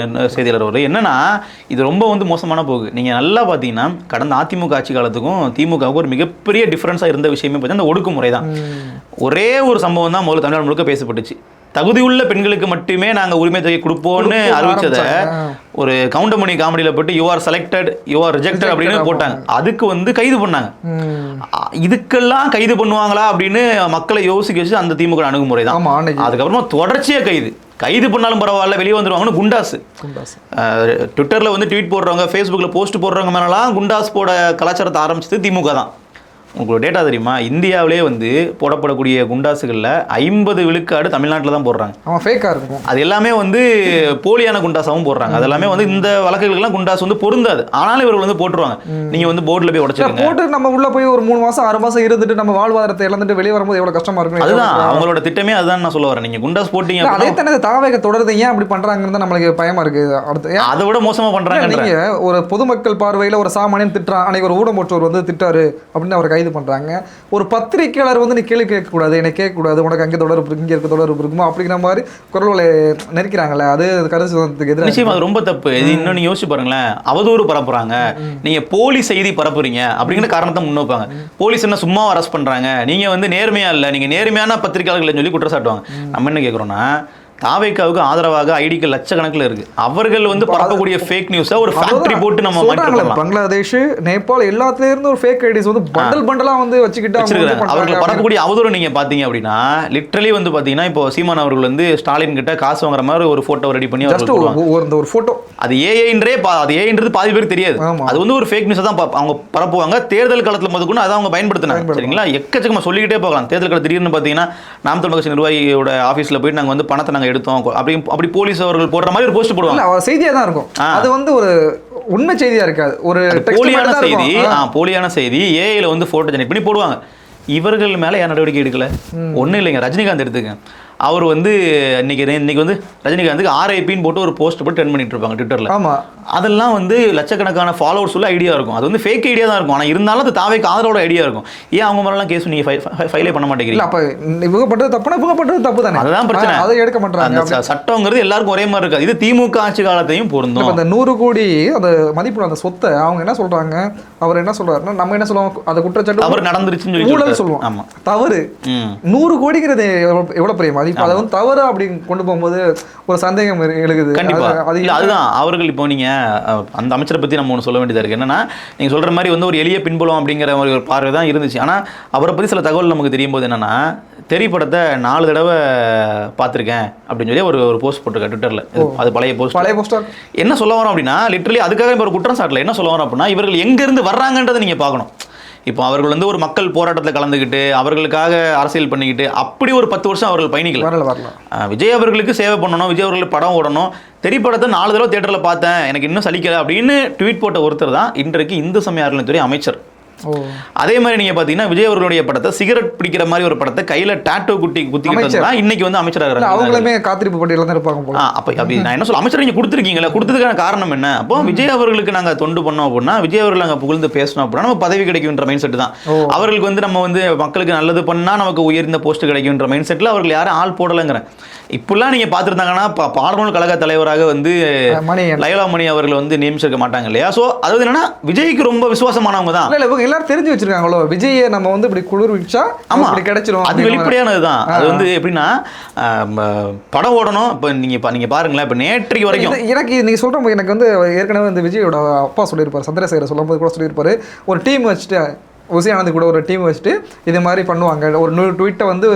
செய்தியாளர் அவர் என்னன்னா இது ரொம்ப வந்து மோசமான போகு. நீங்க நல்லா பார்த்தீங்கன்னா கடந்த அதிமுக ஆட்சி காலத்துக்கும் திமுகவுக்கும் ஒரு மிகப்பெரிய டிஃபரன்ஸாக இருந்த விஷயமே பார்த்தீங்கன்னா இந்த ஒடுக்குமுறை தான். ஒரே ஒரு சம்பவம் தான் முதல்ல தமிழ்நாடு முழுக்க பேசப்பட்டுச்சு. தகுதியுள்ள பெண்களுக்கு மட்டுமே நாங்கள் உரிமை தொகை கொடுப்போம்னு அறிவிச்சதை ஒரு கவுண்டமணி காமெடியில் போட்டு you are selected you are rejected அப்படின்னு போட்டாங்க. அதுக்கு வந்து கைது பண்ணாங்க. இதுக்கெல்லாம் கைது பண்ணுவாங்களா அப்படின்னு மக்களை யோசிக்க வச்சு அந்த திமுக அணுகுமுறை தான். அதுக்கப்புறமா தொடர்ச்சியாக கைது பண்ணாலும் பரவாயில்ல, வெளியே வந்துருவாங்கன்னு குண்டாஸ் ட்விட்டரில் வந்து ட்வீட் போடுறவங்க, ஃபேஸ்புக்கில் போஸ்ட் போடுறவங்க மேலாம் குண்டாஸ் போட கலாச்சாரத்தை ஆரம்பிச்சது திமுக தான். உங்களுக்கு டேட்டா தெரியுமா, இந்தியாவிலே வந்து போடப்படக்கூடிய குண்டாசுகளில் 50 விழுக்காடு தமிழ்நாட்டில் தான் போடுறாங்க. அவன் ஃபேக்காக இருக்கும். அது எல்லாமே வந்து போலியான குண்டாசாகவும் போடுறாங்க. அது எல்லாமே வந்து இந்த வழக்குகளுக்கெல்லாம் குண்டாஸ் வந்து பொருந்தாது, ஆனாலும் இவர்கள் வந்து போட்டுருவாங்க. நீங்கள் வந்து போர்டில் போய் உடச்சிருங்க போட்டு நம்ம உள்ளே போய் ஒரு 3 மாதம் 6 மாதம் இருந்துட்டு நம்ம வாழ்வாதாரத்தை இழந்துட்டு வெளியே வரும்போது எவ்வளோ கஷ்டமாக இருக்கும். அதுதான் அவங்களோட திட்டமே, அதுதான் நான் சொல்ல வரேன். நீங்கள் குண்டாஸ் போட்டீங்க அதே தானே தாவேக தொடர்ந்து ஏன் அப்படி பண்ணுறாங்கன்னு தான் நம்மளுக்கு பயமாக இருக்குது. அடுத்து அதை விட மோசமாக பண்ணுறாங்க. நீங்கள் ஒரு பொதுமக்கள் பார்வையில் ஒரு சாமானியன் திட்டுறான், அன்னைக்கு ஒரு ஊடகமற்றவர் வந்து திட்டாரு அப்படின்னு அவர் கைது பண்ணுறாங்க. ஒரு பத்திரிகையாளர் வந்து நீ கேள்வி கேட்கக்கூடாது, என்னை கேட்கக்கூடாது, உனக்கு அங்கே தொடர்பு இங்கே இருக்க தொடர்பு இருக்குமா அப்படிங்கிற மாதிரி குரல்களை நெருக்கிறாங்களே, அது கருத்து சுதந்திரத்துக்கு எதிராக நிச்சயமா அது ரொம்ப தப்பு. இது இன்னும் நீங்க யோசிச்சு பாருங்களேன், அவதூறு பரப்புறாங்க, நீங்க போலி செய்தி பரப்புறீங்க அப்படிங்கிற காரணத்தை முன்னோப்பாங்க. போலீஸ் என்ன சும்மா அரெஸ்ட் பண்றாங்க, நீங்க வந்து நேர்மையா இல்லை, நீங்க நேர்மையான பத்திரிகையாளர்கள் சொல்லி குற்றச்சாட்டுவாங்க. நம்ம என்ன கேட்குறோம்னா தாவேக்காவுக்கு ஆதரவாக ஐடிக்கு லட்சக்கணக்கில் இருக்கு. அவர்கள் வந்து பரப்பக்கூடிய ஃபேக் நியூஸை ஒரு ஃபேக்டரி போட்டு நம்ம மாற்றலாம். பங்களாதேஷ், நேபாள் எல்லாத்துல இருந்து ஒரு ஃபேக் ஐடிஸ் வந்து பண்டலா வந்து வச்சுக்கிட்டு அவர்கள் பரப்பக்கூடிய அவதூறு நீங்க பாத்தீங்க அப்படின்னா லிட்டரலி வந்து பாத்தீங்கன்னா இப்போ சீமான் அவர்கள் வந்து ஸ்டாலின் கிட்ட காசு வாங்குற மாதிரி ஒரு போட்டோ ரெடி பண்ணி ஒரு போட்டோ, அது ஏஐன்றது பாதி பேருக்கு தெரியாது. அது வந்து ஒரு ஃபேக் நியூஸ் தான் அவங்க பரப்புவாங்க. தேர்தல் காலத்துல முதற்கொண்டு அதை அவங்க பயன்படுத்தினாங்க. சரிங்களா, எக்கச்சக்கமா சொல்லிக்கிட்டே போகலாம். தேர்தல் காலத்தில் திடீர்னு பாத்தீங்கன்னா நாம் தமிழ் கட்சி நிர்வாகியோட ஆஃபீஸ்ல போயிட்டு நாங்கள் வந்து பணத்தை நாங்கள் எடுத்தோம் அப்படி போலீஸ் அவர்கள் போடுற மாதிரி ஒரு போஸ்ட் போடுவாங்க. செய்தியா தான் இருக்கும். அது வந்து ஒரு உண்மை செய்தியா இருக்காது, ஒரு போலியான செய்தி ஏஐல வந்து போட்டோ ஜெனரேட் பண்ணி போடுவாங்க. இவர்கள் மேல யார் நடவடிக்கை எடுக்கல? ஒன்றும் இல்லைங்க. ரஜினிகாந்த் எடுத்துக்க, அவர் வந்து இன்னைக்கு வந்து ரஜினிகாந்துக்கு RIPன்னு போட்டு ஒரு போஸ்ட் போட்டு ட்ரெண்ட் பண்ணிட்டு இருப்பாங்க ட்விட்டர்ல. ஆமா, அதெல்லாம் வந்து லட்சக்கணக்கான ஃபாலோவர்ஸ் உள்ள ஐடியா இருக்கும். அது வந்து ஃபேக் ஐடியா தான் இருக்கும். ஆனால் இருந்தாலும் அது தாவேக்கு ஆதரவோட ஐடியா இருக்கும். ஏன் அவங்க மேலாம் கேஸ் நீங்க ஃபைலே பண்ண மாட்டேங்கிறீங்க? அப்ப இவங்க பண்றது தப்புனா இவங்க பண்றது தப்பு தானே. அதுதான் பிரச்சனை. அதை எடுக்க மாட்டாங்க. சட்டங்கிறது எல்லாருக்கும் ஒரே மாதிரி இருக்காது. இது திமுக ஆட்சி காலத்தையும் பொருந்தும். அந்த 100 கோடி அந்த மதிப்புள்ள அந்த சொத்தை அவங்க என்ன சொல்றாங்க, அவர் என்ன சொல்றாருன்னா நம்ம என்ன சொல்லுவோம், அதை குற்றச்சாட்டு அவர் நடந்துருச்சுன்னு சொல்லி சொல்லுவோம். ஆமா, தவறு. 100 கோடிங்கிறது எவ்வளவு பெரிய மதிப்பு, அதை வந்து தவறு அப்படின்னு கொண்டு போகும்போது ஒரு சந்தேகம் எழுகுது. கண்டிப்பா அதுதான் அவர்கள். இப்போ நீங்க அந்த அமைச்சரை பத்தி நம்ம ஒன்று சொல்ல வேண்டியதா இருக்கு. என்னன்னா நீங்க சொல்ற மாதிரி வந்து ஒரு எளிய பின்புலம் அப்படிங்கிற மாதிரி ஒரு பார்வை தான் இருந்துச்சு. ஆனா அவரை பத்தி சில தகவல் நமக்கு தெரியும் போது என்னன்னா, தெரி படத்தை 4 தடவை பார்த்துருக்கேன் அப்படின்னு சொல்லி ஒரு போஸ்ட் போட்டிருக்கேன் ட்விட்டர்ல. அது பழைய போஸ்ட். என்ன சொல்ல வரோம் அப்படின்னா லிட்டரலி அதுக்காக இப்போ ஒரு குற்றம் சாட்டல. என்ன சொல்ல வரோம் அப்படின்னா இவர்கள் எங்க இருந்து வர்றாங்கன்றதை நீங்க பார்க்கணும். இப்போ அவர்கள் வந்து ஒரு மக்கள் போராட்டத்தில் கலந்துக்கிட்டு அவர்களுக்காக அரசியல் பண்ணிக்கிட்டு அப்படி ஒரு 10 வருஷம் அவர்கள் பயணிக்கல. விஜய் அவர்களுக்கு சேவை பண்ணணும், விஜய் அவர்களுக்கு படம் ஓடணும், திரைப்படத்தை 4 தடவை தியேட்டரில் பார்த்தேன், எனக்கு இன்னும் சலிக்கல அப்படின்னு ட்வீட் போட்ட ஒருத்தர் தான் இன்றைக்கு இந்து சமய அறநிலையத்துறை அமைச்சர். அதே மாதிரி நீங்க பாத்தீங்கன்னா விஜய் அவர்களுடைய படத்தை சிகரெட் பிடிக்கிற மாதிரி ஒரு படத்தை கையில டாட்டோ குத்திக்கிட்டு இன்னைக்கு வந்து அமைச்சராக அவங்களுமே காத்திருப்பு பட்டியல தான் இருப்பாங்க. அப்ப நான் என்ன சொல்ல, அமைச்சர் நீங்க கொடுத்துருக்கீங்களா, கொடுத்ததுக்கான காரணம் என்ன? அப்போ விஜய் அவர்களுக்கு நாங்க தொண்டு பண்ணோம் அப்படின்னா, விஜய் அவர்கள் நாங்க புகழ்ந்து பேசணும் அப்படின்னா நம்ம பதவி கிடைக்கும்ன்ற மைண்ட் செட் தான். அவர்களுக்கு வந்து நம்ம வந்து மக்களுக்கு நல்லது பண்ணா நமக்கு உயர்ந்த போஸ்ட் கிடைக்கும்ன்ற மைண்ட் செட்ல அவர்கள் யாரும் ஆள் போடலைங்கிற. இப்பெல்லாம் நீங்க பாத்துருந்தாங்கன்னா பாடநூல் கழக தலைவராக வந்து லயோலா மணி அவர்கள் வந்து நியமிச்சிருக்க மாட்டாங்க இல்லையா? சோ அது என்னன்னா விஜய்க்கு ரொம்ப விசுவாசமானவங்க தான். எல்லாரும் தெரிஞ்சு வச்சிருக்காங்களோ விஜயை நம்ம வந்து இப்படி குளிர்விச்சா அப்படி கிடைச்சிரும். அது வெளிப்படையானதுதான். அது வந்து எப்படின்னா படம் ஓடணும். இப்போ நீங்க பாருங்களேன், இப்போ நேற்றைக்கு வரைக்கும் எனக்கு நீங்க சொல்ற எனக்கு வந்து ஏற்கனவே வந்து விஜயோட அப்பா சொல்லியிருப்பாரு, சந்திரசேகர் சொல்லும் போது கூட சொல்லியிருப்பாரு, ஒரு டீம் வச்சுட்டு ஓசி ஆனந்த் கூட ஒரு டீம் வச்சுட்டு இது மாதிரி பண்ணுவாங்க. ஒரு 100 ட்வீட்டை வந்து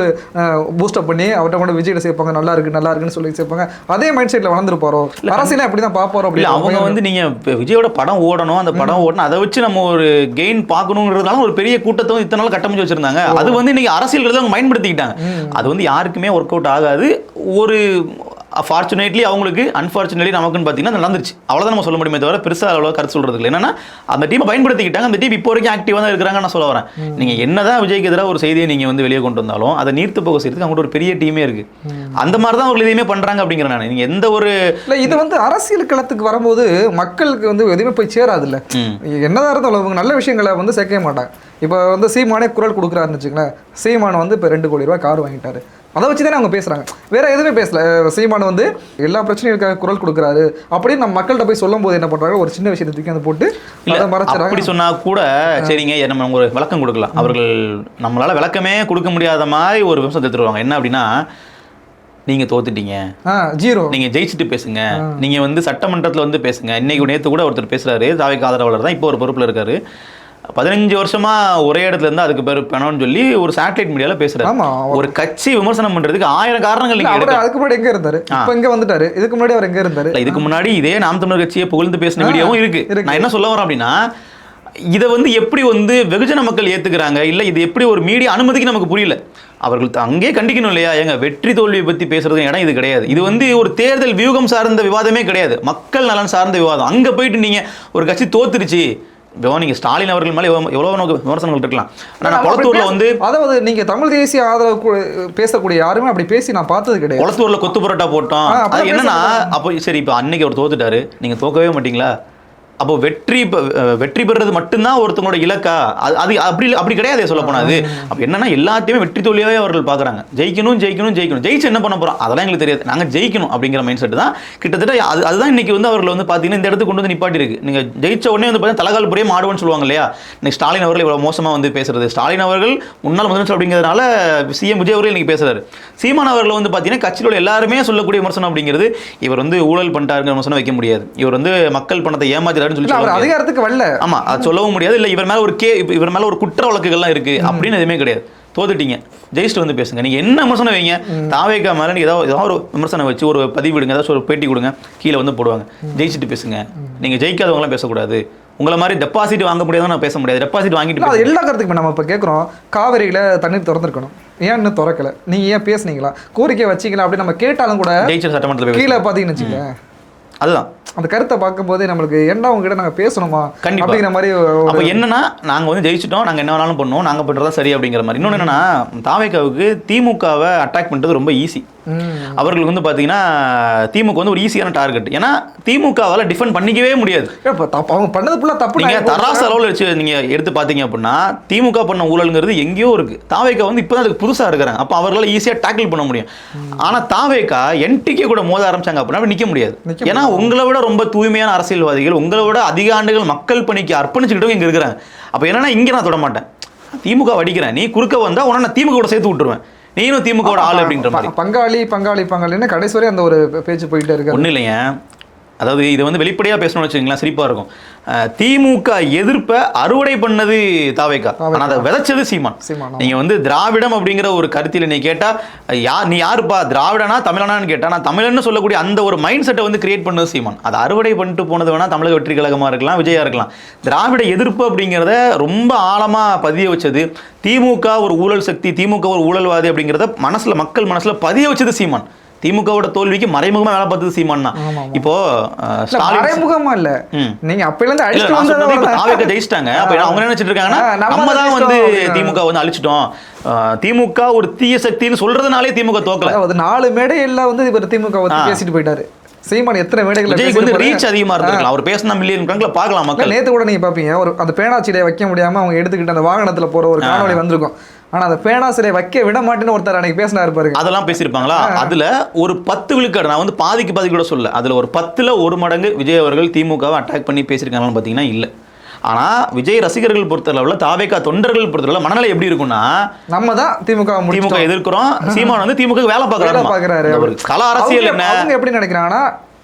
பூஸ்டப் பண்ணி அவர்கிட்ட கூட விஜய்கிட்ட சேர்ப்பாங்க, நல்லா இருக்குன்னு சொல்லி சேர்ப்பாங்க. அதே மைண்ட் செட்டில் வளர்ந்துருப்பாரோ, அரசியலை அப்படி தான் பார்ப்பாரோ. அப்படி அவங்க வந்து நீங்கள் விஜயோட படம் ஓடணும், அந்த படம் ஓடணும், அதை வச்சு நம்ம ஒரு கெயின் பார்க்கணுங்கிறதுனால ஒரு பெரிய கூட்டத்தை இத்தனை நாள் கட்டமைச்சு வச்சிருந்தாங்க. அது வந்து இன்னைக்கு அரசியல் அவங்க பயன்படுத்திக்கிட்டாங்க. அது வந்து யாருக்குமே ஒர்க் அவுட் ஆகாது. ஒரு ஃபார்ச்சுனேட்லி அவங்களுக்கு, அன்ஃபார்ச்சுனேட்லி நமக்குன்னு பார்த்தீங்கன்னா நடந்துருச்சு. அவ்வளோதான் நம்ம சொல்ல முடியுமே தவிர பெருசாக அவ்வளோ கருத்து சொல்கிறது இல்லை. என்னன்னா அந்த டீமை பயன்படுத்திக்கிட்டாங்க. அந்த டீம் இப்போ வரைக்கும் ஆக்டிவாக தான் இருக்கிறாங்க. நான் சொல்ல வரேன், நீங்கள் என்னதான் விஜய்க்கு எதிராக ஒரு செய்தியை நீங்கள் வந்து வெளியே கொண்டு வந்தாலும் அதை நீர்த்து போக செய்யறதுக்கு அவங்களோட ஒரு பெரிய டீமே இருக்கு. அந்த மாதிரி தான் அவங்க எதையுமே பண்ணுறாங்க அப்படிங்கிற நான். நீங்கள் எந்த ஒரு இல்லை, இது வந்து அரசியல் களத்துக்கு வரும்போது மக்களுக்கு வந்து எதுவுமே போய் சேராது இல்லை. என்னதான் இருந்தாலும் அவங்க நல்ல விஷயங்களை வந்து சேர்க்கவே மாட்டாங்க. இப்போ வந்து சீமானே குரல் கொடுக்குறாருன்னு வச்சுங்களேன். சீமான் வந்து இப்போ 2 கோடி ரூபாய் கார் வாங்கிட்டாரு. அதை வச்சு தானே அவங்க பேசுகிறாங்க, வேற எதுவுமே பேசல. சீமான் வந்து எல்லா பிரச்சனைகளுக்காக குரல் கொடுக்குறாரு அப்படின்னு நம்ம மக்கள்கிட்ட போய் சொல்லும் போது என்ன பண்ணுறாங்க, ஒரு சின்ன விஷயத்தை தூக்கி வந்து போட்டு அதை மறைச்சிடறாங்க. அப்படி சொன்னால் கூட சரிங்க, நம்ம ஒரு விளக்கம் கொடுக்கலாம். அவர்கள் நம்மளால் விளக்கமே கொடுக்க முடியாத மாதிரி ஒரு விமர்சனம் எடுத்துருவாங்க. என்ன அப்படின்னா, நீங்கள் தோத்துட்டீங்க, ஜீரோ, நீங்கள் ஜெயிச்சுட்டு பேசுங்க, நீங்கள் வந்து சட்டமன்றத்தில் வந்து பேசுங்க. இன்னைக்கு நேற்று கூட ஒருத்தர் பேசுகிறாரு, தாவேக்கு ஆதரவாளர் தான், இப்போ ஒரு பொறுப்பில் இருக்காரு. 15 வருஷமா ஒரே இடத்துல இருந்து அதுக்கு பேர் பெணம்னு சொல்லி ஒரு சேட்டலைட் மீடியால பேசுறாரு. ஒரு கட்சி விமர்சனம் பண்றதுக்கு 1000 காரணங்கள் நீங்க எடுக்கலாம். அதுக்கு முன்னாடி எங்க இருந்தாரு, இப்போ எங்க வந்துட்டாரு, இதுக்கு முன்னாடி அவர் எங்க இருந்தாரு? இதுக்கு முன்னாடி இதே நாம் தமிழர் கட்சியை புகழ்ந்து பேசின வீடியோவும் இருக்கு. நான் என்ன சொல்ல வரேன் அப்படின்னா, இதை வந்து எப்படி வந்து வெகுஜன மக்கள் ஏத்துக்கிறாங்க, இல்ல இது எப்படி ஒரு மீடியா அனுமதிக்கு நமக்கு புரியல. அவர்கள் அங்கே கண்டிக்கணும் இல்லையா? எங்க வெற்றி தோல்வியை பத்தி பேசுறதுக்கு இடம் இது கிடையாது. இது வந்து ஒரு தேர்தல் வியூகம் சார்ந்த விவாதமே கிடையாது, மக்கள் நலன் சார்ந்த விவாதம். அங்க போயிட்டு நீங்க ஒரு கட்சி தோத்துருச்சு, நீங்க ஸ்டாலின் அவர்கள் மேலே எவ்வளவு விமர்சனங்கள் இருக்கலாம். ஆனால் குளத்தூர்ல வந்து, அதாவது நீங்க தமிழ் தேசிய ஆதரவு பேசக்கூடிய யாருமே அப்படி பேசி நான் பார்த்தது கிடையாது. குளத்தூர்ல கொத்து புரோட்டா போட்டோம். அது என்னன்னா, அப்போ சரி, இப்போ அன்னைக்கு அவர் தோத்துட்டாரு, நீங்க தோக்கவே மாட்டீங்களா? அப்போ வெற்றி பெறுறது மட்டும்தான் ஒருத்தவங்களோட இலக்கா? அது அப்படி கிடையாது சொல்ல போனாது. அப்போ என்னன்னா, எல்லாத்தையுமே வெற்றி தோல்வியாவே அவர்கள் பார்க்குறாங்க. ஜெயிக்கணும் ஜெயிக்கணும் ஜெயிக்கணும், ஜெயிச்சு என்ன பண்ண போறோம் அதெல்லாம் எங்களுக்கு தெரியாது, நாங்கள் ஜெயிக்கணும் அப்படிங்கிற மைண்ட் செட் தான் கிட்டத்தட்ட. அதுதான் இன்னைக்கு வந்து அவர்கள் வந்து பார்த்தீங்கன்னா இந்த இடத்துக்கு கொண்டு வந்து நிப்பாட்டி இருக்கு. நீங்க ஜெயிச்ச உடனே வந்து பார்த்தீங்கன்னா தலகால் புரியே மாடுவன்னு சொல்லுவாங்க இல்லையா? இன்னைக்கு ஸ்டாலின் அவர்கள் இவ்வளவு மோசமா வந்து பேசுறது. ஸ்டாலின் அவர்கள் முன்னாள் முதலமைச்சர் அப்படிங்கிறதுனால சிஎம் விஜய் அவர்கள் இன்னைக்கு பேசுறாரு. சீமான் அவர்கள் வந்து பார்த்தீங்கன்னா கட்சியோட எல்லாருமே சொல்லக்கூடிய விமர்சனம் அப்படிங்கிறது, இவர் வந்து ஊழல் பண்ணிட்டாருங்கிற விமர்சனம் வைக்க முடியாது. இவர் வந்து மக்கள் பணத்தை ஏமாத்தி அதிகாரத்துக்கு வரல, ஆமா, அது சொல்லவும் முடியாது. இல்ல இவர் மேல ஒரு குற்ற வழக்குகள்லாம் இருக்கு அப்படின்னு எதுவுமே கிடையாது. தோத்துட்டீங்க, ஜெயிச்சுட்டு வந்து பேசுங்க. நீங்க என்ன விமர்சனம் வைங்க, தாவேக்கா மேல ஏதாவது ஒரு விமர்சனம் வச்சு ஒரு பதிவு விடுங்க, ஏதாச்சும் ஒரு பேட்டி கொடுங்க, கீழே வந்து போடுவாங்க, ஜெயிச்சுட்டு பேசுங்க. நீங்க ஜெயிக்காதவங்களாம் பேசக்கூடாது. உங்களை மாதிரி டெபாசிட் வாங்க முடியாது, நான் பேச முடியாது. டெபாசிட் வாங்கிட்டு எல்லா கருத்துக்குமே நம்ம இப்போ கேட்குறோம், காவிரியில தண்ணீர் திறந்துருக்கணும், ஏன் இன்னும் திறக்கல, நீங்க ஏன் பேசுனீங்களா, கோரிக்கை வச்சிங்களா அப்படின்னு நம்ம கேட்டாலும் கூட ஜெயிச்ச சட்டமன்றத்தில் கீழே பார்த்தீங்கன்னு வச்சுக்கோங்க, அதுதான் அந்த கருத்தை பார்க்கும் போதே நம்மளுக்கு என்ன உங்ககிட்ட நாங்கள் பேசணுமா அப்படிங்கிற மாதிரி. அப்போ என்னன்னா, நாங்கள் வந்து ஜெயிச்சிட்டோம், நாங்கள் என்ன வேணாலும் பண்ணோம், நாங்கள் பண்ணுறதா சரி அப்படிங்கிற மாதிரி. இன்னொன்று என்னன்னா, தாவேக்காவுக்கு திமுகவை அட்டாக் பண்ணுறது ரொம்ப ஈஸி. அவர்களுக்கு வந்து பார்த்தீங்கன்னா திமுக வந்து ஒரு ஈஸியான டார்கெட். ஏன்னா திமுகவால் டிஃபெண்ட் பண்ணிக்கவே முடியாது. அவங்க பண்ணது ஃபுல்லாக தப்பு. நீங்கள் தராசு அளவில் வச்சு நீங்கள் எடுத்து பார்த்தீங்க அப்படின்னா, திமுக பண்ண ஊழல்ங்கிறது எங்கேயோ இருக்கு. தாவேக்கா வந்து இப்போ தான் அதுக்கு புதுசாக இருக்கிறாங்க. அப்போ அவர்களால் ஈஸியாக டேக்கிள் பண்ண முடியும். ஆனால் தாவேக்கா என்டிகே கூட மோத ஆரம்பிச்சாங்க அப்படின்னா நிற்க முடியாது. ஏன்னா உங்களை விட ரொம்ப தூய்மையான அரசியல்வாதிகள், உங்களை விட அதிக ஆண்டுகள் மக்கள் பணிக்கு அர்ப்பணிச்சுக்கிட்டவங்க இங்கே இருக்கிறாங்க. அப்போ என்னன்னா, இங்கே நான் தொட மாட்டேன், திமுக வடிக்கிறேன், நீ குறுக்க வந்தால் உடனே நான் திமுக சேர்த்து விட்டுருவேன், நீனும் திமுக ஆள் அப்படின்ற மாதிரி. பங்காளின்னு கடைசி வரை அந்த ஒரு பேச்சு போயிட்டே இருக்கு. ஒன்றும் இல்லைங்க, அதாவது இதை வந்து வெளிப்படையாக பேசணும்னு வச்சுக்கோங்களேன், சிரிப்பாக இருக்கும். திமுக எதிர்ப்பை அறுவடை பண்ணது தாவேக்கா, ஆனால் அதை விதைச்சது சீமான். நீங்கள் வந்து திராவிடம் அப்படிங்கிற ஒரு கருத்தில் நீ கேட்டால், நீ யாருப்பா திராவிடனா தமிழனான்னு கேட்டால், நான் தமிழன்னு சொல்லக்கூடிய அந்த ஒரு மைண்ட் செட்டை வந்து கிரியேட் பண்ணது சீமான். அதை அறுவடை பண்ணிட்டு போனது வேணால் தமிழக வெற்றி கழகமாக இருக்கலாம், விஜயா இருக்கலாம். திராவிட எதிர்ப்பு அப்படிங்கிறத ரொம்ப ஆழமாக பதிய வச்சது திமுக ஒரு ஊழல் சக்தி, திமுக ஒரு ஊழல்வாதி அப்படிங்கிறத மக்கள் மனசில் பதிய வச்சது சீமான். திமுகவோட தோல்விக்கு மறைமுகமா வேலை பார்த்தது சீமான் தான். இப்போ மறைமுகமா இல்ல, நீங்க அப்பையில இருந்து அடிச்சிட்டு வந்தது தாவேக்கா ஜெயிச்சிட்டாங்க. அப்ப அவங்க என்ன நினைச்சிட்டு இருக்காங்கன்னா, நம்ம தான் வந்து திமுக வந்து அழிச்சிட்டோம், திமுக ஒரு தீய சக்தின்னு சொல்றதுனாலே திமுக தோக்கல. அது 4 மேடையில வந்து இவர் திமுக வந்து பேசிட்டு போயிட்டாரு. சீமான் எத்தனை மேடைகள் வந்து ரீச் அதிகமா இருந்திருக்கலாம், அவர் பேசின மில்லியன் கணக்குல பார்க்கலாம் மக்கள். நேத்து கூட நீங்க பாப்பீங்க, ஒரு அந்த பேனாச்சிலையை வைக்க முடியாம அவங்க எடுத்துக்கிட்டு அந்த வாகனத்துல போற ஒரு காணொலி வந்திருக்கும். ஆனா அந்த பேனாசிரியை வைக்க விட மாட்டேன்னு ஒருத்தர் அன்னைக்கு பேசினாரு பாருங்க. அதெல்லாம் பேசியிருப்பாங்களா? அதுல ஒரு 10 விழுக்காடு, நான் வந்து பாதிக்கு கூட சொல்ல, அதுல ஒரு 10ல் 1 மடங்கு விஜய் அவர்கள் திமுகவை அட்டாக் பண்ணி பேசியிருக்காங்கன்னு பாத்தீங்கன்னா இல்ல. ஆனா விஜய் ரசிகர்கள் பொறுத்தளவுல, தாவேக்கா தொண்டர்கள் பொறுத்தளவுல மனநிலை எப்படி இருக்கும்னா, நம்ம தான் திமுக எதிர்க்கிறோம், சீமான் வந்து திமுக வேலை பார்க்கறாரு. ஒரு கல அரசியல் என்ன எப்படி நினைக்கிறாங்கன்னா,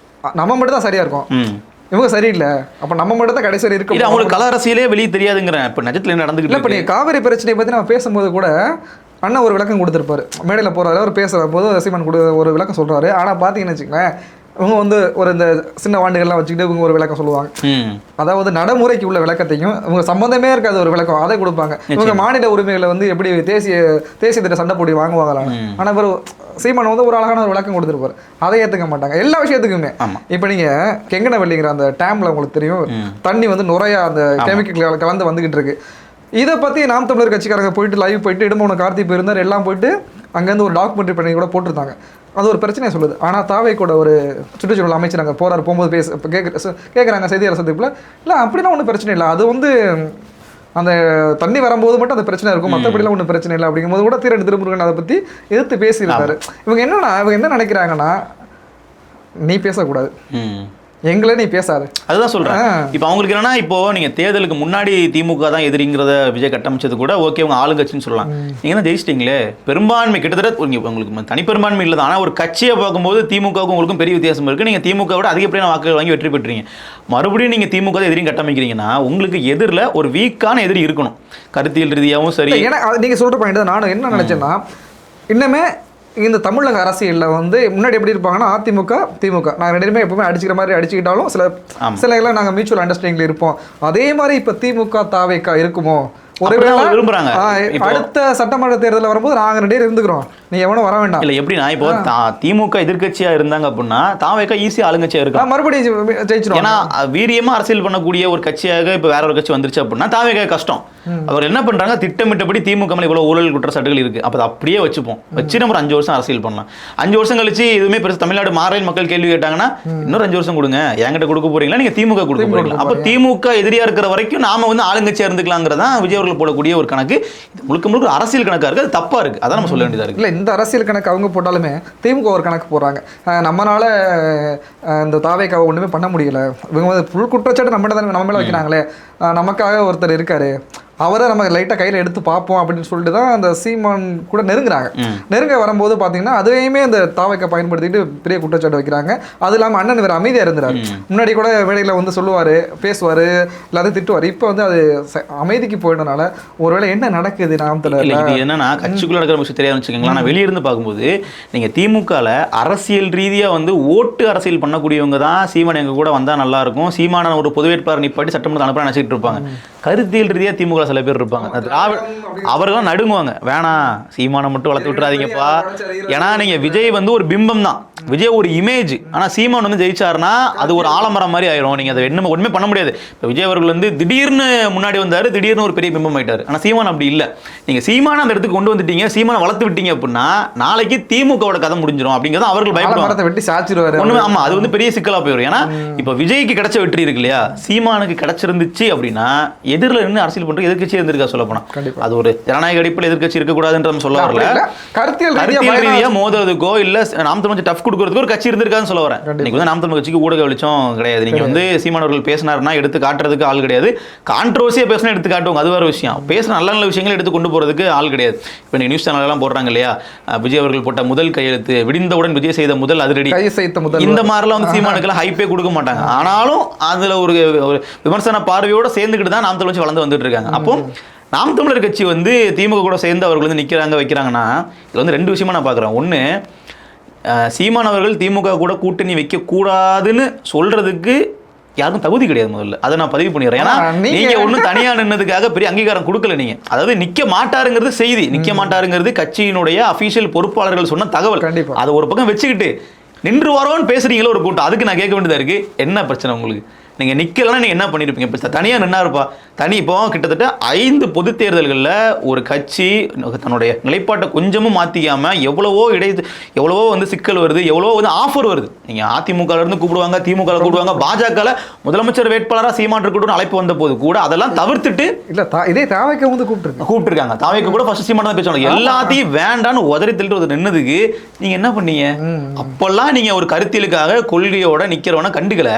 நம்ம மட்டும் தான் சரியா இருக்கும், இவங்க சரியில்லை, அப்ப நம்ம மட்டும் தான் கடைசி வரை இல்ல இருக்க. அவங்களுக்கு கல அரசியலே வெளியே தெரியாதுங்கிறேன். இப்ப நிஜத்துல என்ன நடந்துகிட்டு இல்லை, இப்போ நீங்கள் காவிரி பிரச்சனையை பற்றி நம்ம பேசும்போது கூட அண்ணன் ஒரு விளக்கம் கொடுத்துருப்பாரு. மேடையில் போகிறாரு, அவர் பேசுகிற போது சீமான் ஒரு விளக்கம் சொல்கிறாரு. ஆனால் பார்த்தீங்கன்னு வச்சுக்கோங்களேன், இவங்க வந்து ஒரு இந்த சின்ன வாண்டுகள்லாம் வச்சுக்கிட்டு இவங்க ஒரு விளக்கம் சொல்லுவாங்க. அதாவது நடைமுறைக்கு உள்ள விளக்கத்தையும் இவங்க சம்மந்தமே இருக்காது ஒரு விளக்கம் அதை கொடுப்பாங்க. இவங்க மாநில உரிமைகளை வந்து எப்படி தேசியத்திட்ட சண்டை போடி வாங்குவாங்களாம். ஆனால் இவர் சீமான் வந்து ஒரு அழகான ஒரு விளக்கம் கொடுத்துருப்பாரு. அதை ஏற்றுக்க மாட்டாங்க எல்லா விஷயத்துக்குமே. இப்போ நீங்கள் கெங்கனவள்ளிங்கிற அந்த டேம்ல உங்களுக்கு தெரியும், தண்ணி வந்து நுரையா அந்த கெமிக்கல் கலந்து வந்துகிட்டு இருக்கு. இதை பற்றி நாம் தமிழர் கட்சிக்காரங்க போயிட்டு லைவ் போயிட்டு இடுமோன கார்த்தி போயிருந்தார், எல்லாம் போயிட்டு அங்கேருந்து ஒரு டாக்குமெண்ட்ரி பண்ணி கூட போட்டிருந்தாங்க. அது ஒரு பிரச்சனையை சொல்லுது. ஆனால் தாவை கூட ஒரு சுற்றுச்சூழல் அமைச்சர் அங்கே போகிறார், போகும்போது கேட்குறாங்க செய்தியாளர் சந்திப்பில், இல்லை அப்படின்னா ஒன்றும் பிரச்சனை இல்லை, அது வந்து அந்த தண்ணி வரும்போது மட்டும் அந்த பிரச்சனை இருக்கும், மற்றபடிலாம் ஒன்றும் பிரச்சனை இல்லை அப்படிங்கும்போது கூட தீரன் திருமுருகன் அதை பற்றி எதிர்த்து பேசியிருந்தாரு. இவங்க என்ன நினைக்கிறாங்கன்னா, நீ பேசக்கூடாது, எங்களை நீ பேசாது, அதுதான் சொல்றேன். இப்போ அவங்களுக்கு என்னன்னா, இப்போ நீங்க தேர்தலுக்கு முன்னாடி திமுக தான் எதிரிங்கிறத விஜய் கட்டமைச்சது கூட ஓகே, உங்க ஆளுங்கட்சின்னு சொல்லலாம். நீங்க தான் ஜெயிச்சிட்டீங்களே, பெரும்பான்மை கிட்டத்தட்ட உங்களுக்கு தனிப்பெரும்பான்மை இல்லை தான். ஆனால் ஒரு கட்சியை பார்க்கும்போது திமுகவுக்கும் உங்களுக்கும் பெரிய வித்தியாசம் இருக்கு. நீங்க திமுக விட அதிகப்படியான வாக்குகள் வாங்கி வெற்றி பெற்றீங்க. மறுபடியும் நீங்க திமுக எதிரியும் கட்டமைக்கிறீங்கன்னா உங்களுக்கு எதிரில் ஒரு வீக்கான எதிரி இருக்கணும், கருத்தியல் ரீதியாகவும் சரி. ஏன்னா நீங்க சொல்ற பாயிண்ட் தான் நானும் என்ன நினைச்சேன்னா, இன்னமே இந்த தமிழக அரசியலில் வந்து முன்னாடி எப்படி இருப்பாங்கன்னா, அதிமுக திமுக நாங்கள் ரெண்டுமே எப்பவுமே அடிச்சுக்கிற மாதிரி அடிச்சுக்கிட்டாலும் சில எல்லாம் நாங்கள் மியூச்சுவல் அண்டர்ஸ்டாண்டிங்கில் இருப்போம். அதே மாதிரி இப்போ திமுக தாவேக்கா இருக்குமோ, விரும்புறாங்க. அடுத்த சட்டமன்ற தேர்தலில் வரும்போது நாங்கள் ரெண்டே இருந்துக்கிறோம், நீ எவனும் வர வேண்டாம். இல்லை எப்படின்னா, இப்போ திமுக எதிர்கட்சியா இருந்தாங்க அப்படின்னா தாவேக்கா ஈஸியா ஆளுங்கட்சியா இருக்கு, மறுபடியும் ஜெயிச்சிடும். ஏன்னா வீரியமா அரசியல் பண்ணக்கூடிய ஒரு கட்சியாக இப்போ வேற ஒரு கட்சி வந்துருச்சு அப்படின்னா தாவேக்கா கஷ்டம். அவர் என்ன பண்றாங்க, திட்டமிட்டபடி திமுக மேல இவ்வளவு ஊழல் குற்றச்சாட்டுகள் இருக்கு, அப்போ அப்படியே வச்சுப்போம், வச்சு நம்ம 5 வருஷம் அரசியல் பண்ணலாம். 5 வருஷம் கழிச்சு எதுவுமே பெருசு தமிழ்நாடு மாறல் மக்கள் கேள்வி கேட்டாங்கன்னா, இன்னொரு 5 வருஷம் கொடுங்க, என்கிட்ட கொடுக்க போறீங்களா, நீங்க திமுக கொடுக்க போறீங்களா? அப்போ திமுக எதிரியா இருக்கிற வரைக்கும் நாம வந்து ஆளுங்கட்சியா இருந்துக்கலாங்கிறதா விஜய் அவர்கள் போடக்கூடிய ஒரு கணக்கு. முழுக்க முழுக்க அரசியல் கணக்கா இருக்கு, அது தப்பா இருக்கு, அதான் நம்ம சொல்ல வேண்டியதா இருக்கு. இல்ல, இந்த அரசியல் கணக்கு அவங்க போட்டாலுமே திமுக ஒரு கணக்கு போடுறாங்க. நம்மளால இந்த தாவேக்காவை ஒண்ணுமே பண்ண முடியல, இவங்க வந்து புல் குற்றச்சாட்டு நம்ம மேல வைக்கிறாங்களே, நமக்காக ஒருத்தர் இருக்காரு, அவரை நம்ம லைட்டாக கையில் எடுத்து பார்ப்போம் அப்படின்னு சொல்லிட்டு தான் அந்த சீமான் கூட நெருங்க வரும்போது பார்த்தீங்கன்னா அதையுமே அந்த தாவைக்க பயன்படுத்திட்டு பெரிய குற்றச்சாட்டு வைக்கிறாங்க. அது இல்லாமல் அண்ணன் வேறு அமைதியாக இருந்தார். முன்னாடி கூட வேலையில் வந்து சொல்லுவார், பேசுவார், எல்லாத்தையும் திட்டுவார். இப்போ வந்து அது அமைதிக்கு போயிட்டனால ஒருவேளை என்ன நடக்குது நாம் தெரியல. இது என்னன்னா, கட்சிக்குள்ள நடக்கிற விஷயம் தெரியாது வச்சுக்கோங்களேன். ஆனால் வெளியிருந்து பார்க்கும்போது நீங்கள் திமுகவில் அரசியல் ரீதியாக வந்து ஓட்டு அரசியல் பண்ணக்கூடியவங்க தான் சீமான் எங்கள் கூட வந்தால் நல்லா இருக்கும், சீமான ஒரு பொது வேட்பாளர் நிப்பாட்டி சட்டமன்றத்தை அனுப்ப நினச்சிட்டு இருப்பாங்க. கருத்தியல் ரீதியாக திமுக சில பேர் இருப்பாங்க, அவர்களும் நடுங்குவாங்க, வேணாம் சீமானை மட்டும் வளர்த்து விட்டுறாதீங்கப்பா. ஏன்னா நீங்க விஜய் வந்து ஒரு பிம்பம் தான், விஜய் ஒரு இமேஜ். ஆனா சீமான் வந்து ஜெயிச்சாருன்னா அது ஒரு ஆலமரம் மாதிரி ஆயிரும், நீங்க அதை ஒண்ணுமே பண்ண முடியாது. இப்போ விஜய் அவர்கள் வந்து திடீர்னு முன்னாடி வந்தாரு, திடீர்னு ஒரு பெரிய பிம்பம் ஆயிட்டாரு. ஆனா சீமான் அப்படி இல்லை, நீங்க சீமான அந்த இடத்துக்கு கொண்டு வந்துட்டீங்க, சீமானை வளர்த்து விட்டீங்க அப்படின்னா நாளைக்கு திமுகவோட கதை முடிஞ்சிடும் அப்படிங்கிறத அவர்கள் பயப்படுவாங்க. வெட்டி சாச்சிருவாரு. ஆமா, அது வந்து பெரிய சிக்கலா போயிடும். ஏன்னா இப்போ விஜய்க்கு கிடைச்ச வெற்றி இருக்கு இல்லையா, சீமானுக்கு கிடைச்சிருந்துச்சு அப்படின்னா எதிரில் நின்று அரசியல் பண்ற எதிர்கட்சி இருந்திருக்கா சொல்ல போனா, அது ஒரு ஜனநாயக அடிப்படையில் எதிர்கட்சி இருக்கக்கூடாதுன்னு சொல்ல வரல, கருத்தியல் ரீதியா மோதுறதுக்கோ இல்ல நாம் தமிழ் டஃப் கொடுக்கறதுக்கோ ஒரு கட்சி இருந்திருக்கான்னு சொல்ல வரேன். இன்னைக்கு வந்து நாம் தமிழ் கட்சிக்கு ஊடக வெளிச்சம் கிடையாது. நீங்க வந்து சீமானவர்கள் பேசினாருன்னா எடுத்து காட்டுறதுக்கு ஆள் கிடையாது, கான்ட்ரோவர்சியா பேசினா எடுத்து காட்டுவாங்க, அது வேற விஷயம். பேசுற நல்ல நல்ல விஷயங்களை எடுத்து கொண்டு போறதுக்கு ஆள் கிடையாது. இப்போ நீங்க நியூஸ் சேனல் எல்லாம் போடுறாங்க இல்லையா, விஜய் அவர்கள் போட்ட முதல் கையெழுத்து, விடிந்தவுடன் விஜய் செய்த முதல் அதிரடி, இந்த மாதிரிலாம் வந்து சீமானுக்கெல்லாம் ஹைப்பே கொடுக்க மாட்டாங்க. ஆனாலும் அதுல ஒரு விமர்சன பார்வையோட சேர்ந்துக்கிட்டு தான் நாம் தமிழ் வளர்ந்து வந்துட்டு இருக்காங்க. அப்போ நாம் தமிழர் கட்சி வந்து திமுக கூட சேர்ந்து அவர்கள் வந்து நிற்கிறாங்க வைக்கிறாங்கன்னா இதில் வந்து 2 விஷயமா நான் பார்க்குறேன். ஒன்று, சீமான் அவர்கள் திமுக கூட கூட்டணி வைக்கக்கூடாதுன்னு சொல்றதுக்கு யாருக்கும் தகுதி கிடையாது. முதல்ல அதை நான் பதிவு பண்ணிடுறேன். ஏன்னா நீங்க ஒன்றும் தனியாக நின்னதுக்காக பெரிய அங்கீகாரம் கொடுக்கல. நீங்க அதாவது நிற்க மாட்டாருங்கிறது செய்தி, நிற்க மாட்டாருங்கிறது கட்சியினுடைய அஃபீஷியல் பொறுப்பாளர்கள் சொன்ன தகவல். அதை ஒரு பக்கம் வச்சுக்கிட்டு நின்று வரோன்னு பேசுறீங்களோ ஒரு கூட்டம், அதுக்கு நான் கேட்க வேண்டியதா இருக்கு, என்ன பிரச்சனை உங்களுக்கு? நீங்கள் நிற்கலன்னா நீங்கள் என்ன பண்ணியிருப்பீங்க? இப்போ தனியாக நின்னாருப்பா, இப்போ கிட்டத்தட்ட 5 பொது தேர்தல்களில் ஒரு கட்சி தன்னுடைய நிலைப்பாட்டை கொஞ்சமும் மாற்றிக்காமல் எவ்வளவோ வந்து சிக்கல் வருது, எவ்வளவோ வந்து ஆஃபர் வருது. நீங்கள் அதிமுகலேருந்து கூப்பிடுவாங்க, திமுக கூப்பிடுவாங்க, பாஜக முதலமைச்சர் வேட்பாளராக சீமான் இருக்கட்டும் அழைப்பு வந்த போது கூட அதெல்லாம் தவிர்த்துட்டு இல்லை இதே தாவைக்க வந்து கூப்பிட்டுருக்காங்க. தாவைக்க கூட ஃபர்ஸ்ட் சீமான் தான் பேசுவாங்க. எல்லாத்தையும் வேண்டான்னு உதறி தள்ளிட்டு நின்னதுக்கு நீங்கள் என்ன பண்ணீங்க? அப்பெல்லாம் நீங்கள் ஒரு கருத்தியலுக்காக கொள்கையோட நிற்கிறவன கண்டுக்கல,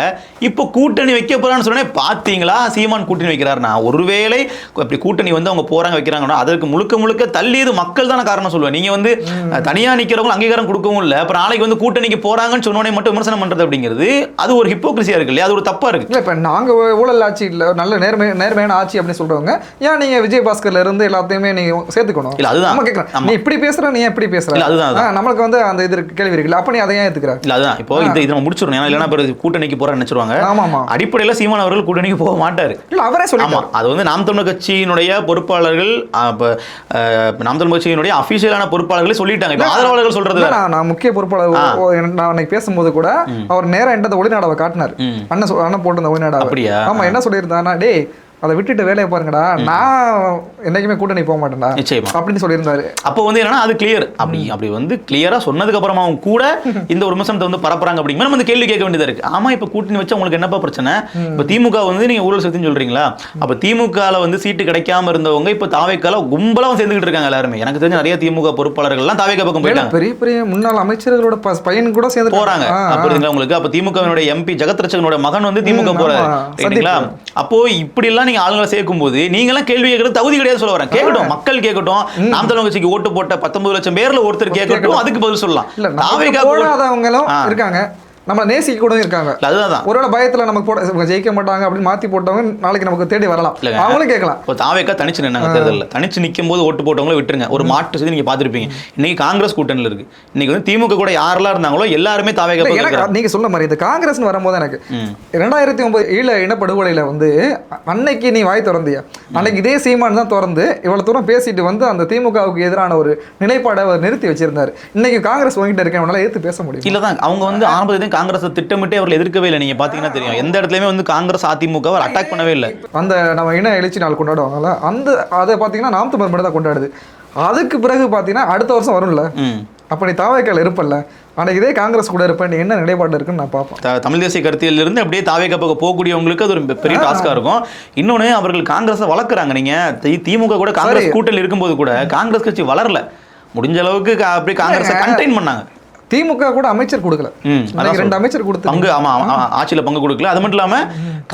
இப்போ கூட்டணி கூட்டணி வைக்க போறான்னு சொன்னே பாத்தீங்களா சீமான் கூட்டணி வைக்கிறாருன்னா ஒருவேளை அப்படி கூட்டணி வந்து அவங்க போறாங்க வைக்கிறாங்கன்னா அதற்கு முழுக்க முழுக்க தள்ளியது மக்கள் தான காரணம் சொல்லுவேன். நீங்க வந்து தனியா நிக்கிறவங்க அங்கீகாரம் கொடுக்கவும் இல்லை, அப்புறம் நாளைக்கு வந்து கூட்டணிக்கு போறாங்கன்னு சொன்னோடனே மட்டும் விமர்சனம் பண்றது அப்படிங்கிறது அது ஒரு ஹிப்போக்ரிசியா இருக்கு இல்லையா, அது ஒரு தப்பா இருக்கு. இல்லை இப்போ நாங்கள் ஊழல் ஆட்சி இல்லை நல்ல நேர்மையான ஆட்சி அப்படின்னு சொல்றவங்க ஏன் நீங்க விஜயபாஸ்கர்ல இருந்து எல்லாத்தையுமே நீங்க சேர்த்துக்கணும்? இல்ல அதுதான் நம்ம கேட்கலாம், நீ இப்படி பேசுற நீ எப்படி பேசுற, அதுதான் நம்மளுக்கு வந்து அந்த இது கேள்வி இருக்குல்ல, அப்ப நீ அதை ஏன் ஏத்துக்கிற? இல்ல அதுதான் இப்போ இதை நம்ம முடிச்சிடணும். ஏன்னா இல்லைன்னா பிறகு கூட்டணிக்கு போற நினைச்சிருவாங்க. அடிப்படையில் சீமான் அவர்கள் கூட்டணிக்கு போக மாட்டாரு. இல்ல அவரே சொல்லுவாங்க. அது வந்து நாம் தமிழர் கட்சியினுடைய பொறுப்பாளர்கள் நாம் தமிழர் கட்சியினுடைய அபிஷியலான பொறுப்பாளர்களே சொல்லிட்டாங்க. இப்போ ஆதரவாளர்கள் சொல்றது நான் முக்கிய பொறுப்பாளர் நான் அன்னைக்கு பேசும்போது கூட அவர் நேரம் என்ற ஒளிநாடாவை காட்டினார். அண்ணன் போட்டு அந்த ஒளிநாடா. அப்படியா? ஆமா. என்ன சொல்லியிருந்தாங்கன்னா, டே அதை விட்டுட்டு வேலையை பாருங்கடா, நான் என்னைக்குமே கூட்டணி போக மாட்டேன்டா அப்படின்னு சொல்லியிருந்தாரு. அப்போ வந்து என்னன்னா அது கிளியர். அப்படி வந்து கிளியரா சொன்னதுக்கு அப்புறமாவும் கூட இந்த ஒரு விமர்சனத்தை வந்து பரப்புறாங்க அப்படிங்கிற நம்ம கேள்வி கேட்க வேண்டியதா இருக்கு. ஆமா இப்போ கூட்டணி வச்சா உங்களுக்கு என்னப்பா பிரச்சனை? இப்போ திமுக வந்து நீங்க ஊழல் சக்தின்னு சொல்றீங்களா, அப்ப திமுகல வந்து சீட்டு கிடைக்காம இருந்தவங்க இப்போ தாவேக்கால கும்பலா சேர்ந்துகிட்டு இருக்காங்க எல்லாருமே. எனக்கு தெரிஞ்ச நிறைய திமுக பொறுப்பாளர்கள் எல்லாம் தாவேக்கா பக்கம் போயிட்டாங்க. பெரிய பெரிய முன்னாள் அமைச்சர்களோட பையன் கூட சேர்ந்து போறாங்க. அப்படிங்களா உங்களுக்கு? அப்ப திமுகவினுடைய எம்பி ஜெகத் ரட்சகனோட மகன் வந்து திமுக போறாரு. சரிங்களா? அப்போ இப்படி எல்லாம் நீங்க ஆளுங்களை சேர்க்கும் போது நீங்க எல்லாம் கேள்வி கேட்கறது தகுதி கிடையாது சொல்ல வரேன். கேட்கட்டும், மக்கள் கேட்கட்டும். நாம் தமிழர் கட்சிக்கு ஓட்டு போட்ட 19 லட்சம் பேர்ல ஒருத்தர் கேட்கட்டும், அதுக்கு பதில் சொல்லலாம். போடாதவங்களும் இருக்காங்க, நம்ம நேசிக்க கூட இருக்காங்க. அதுதான் ஒருவேளை பயத்துல நமக்கு போட ஜெயிக்க மாட்டாங்க அப்படின்னு மாத்தி போட்டவங்க நாளைக்கு நமக்கு தேடி வரலாம், அவங்களும் கேட்கலாம். இப்போ தாவேக்கா தனிச்சு நின்னாங்க தேர்தலில், தனிச்சு நிற்கும் போது ஓட்டு போட்டவங்கள விட்டுருங்க. ஒரு மாற்று செய்தி நீங்க பார்த்துருப்பீங்க. இன்னைக்கு காங்கிரஸ் கூட்டணியில் இருக்கு. இன்னைக்கு வந்து திமுக கூட யாரெல்லாம் இருந்தாங்களோ எல்லாருமே தாவேக்கா. நீங்க சொல்ல மாதிரி இந்த காங்கிரஸ் வரும்போது எனக்கு 2009 ஈழ இனப்படுகொலையில வந்து அன்னைக்கு நீ வாய் திறந்தியா? அன்னைக்கு இதே சீமான் தான் திறந்து இவ்வளவு தூரம் பேசிட்டு வந்து அந்த திமுகவுக்கு எதிரான ஒரு நிலைப்பாடை அவர் நிறுத்தி வச்சிருந்தாரு. இன்னைக்கு காங்கிரஸ் வாங்கிட்டு இருக்கேன், அவனால ஏத்து பேச முடியும்? இல்லதான் அவங்க வந்து ஆரம்பத்தில் காங்கிரஸ் திட்டமிட்டே அவர்கள் எதிர்க்கவே இல்லை. நீங்க பாத்தீங்கன்னா தெரியும், எந்த இடத்துலயுமே வந்து காங்கிரஸ் அதிமுக அட்டாக் பண்ணவே இல்லை. அந்த நம்ம இன எழுச்சி நாள் கொண்டாடுவாங்கல்ல, அந்த அதை பாத்தீங்கன்னா நாம் தமிழர் மட்டும் தான் கொண்டாடுது. அதுக்கு பிறகு பாத்தீங்கன்னா அடுத்த வருஷம் வரும்ல, அப்ப நீ தாவேக்கால இருப்பல்ல, ஆனால் இதே காங்கிரஸ் கூட இருப்பேன், என்ன நிலைப்பாடு இருக்குன்னு நான் பார்ப்பேன். தமிழ் தேசிய கருத்தியில இருந்து அப்படியே தாவேக்கா பக்கம் போகக்கூடியவங்களுக்கு அது ஒரு பெரிய டாஸ்கா இருக்கும். இன்னொன்னு அவர்கள் காங்கிரஸை வளர்க்குறாங்க. நீங்க திமுக கூட காங்கிரஸ் கூட்டணியில் இருக்கும்போது கூட காங்கிரஸ் கட்சி வளரல, முடிஞ்ச அளவுக்கு அப்படியே காங்கிரஸை கண்டெயின் பண்ணாங்க. திமுக கூட அமைச்சர் கொடுக்கல, 2 அமைச்சர் கொடுத்து பங்கு ஆட்சியில பங்கு கொடுக்கல. அது மட்டும் இல்லாம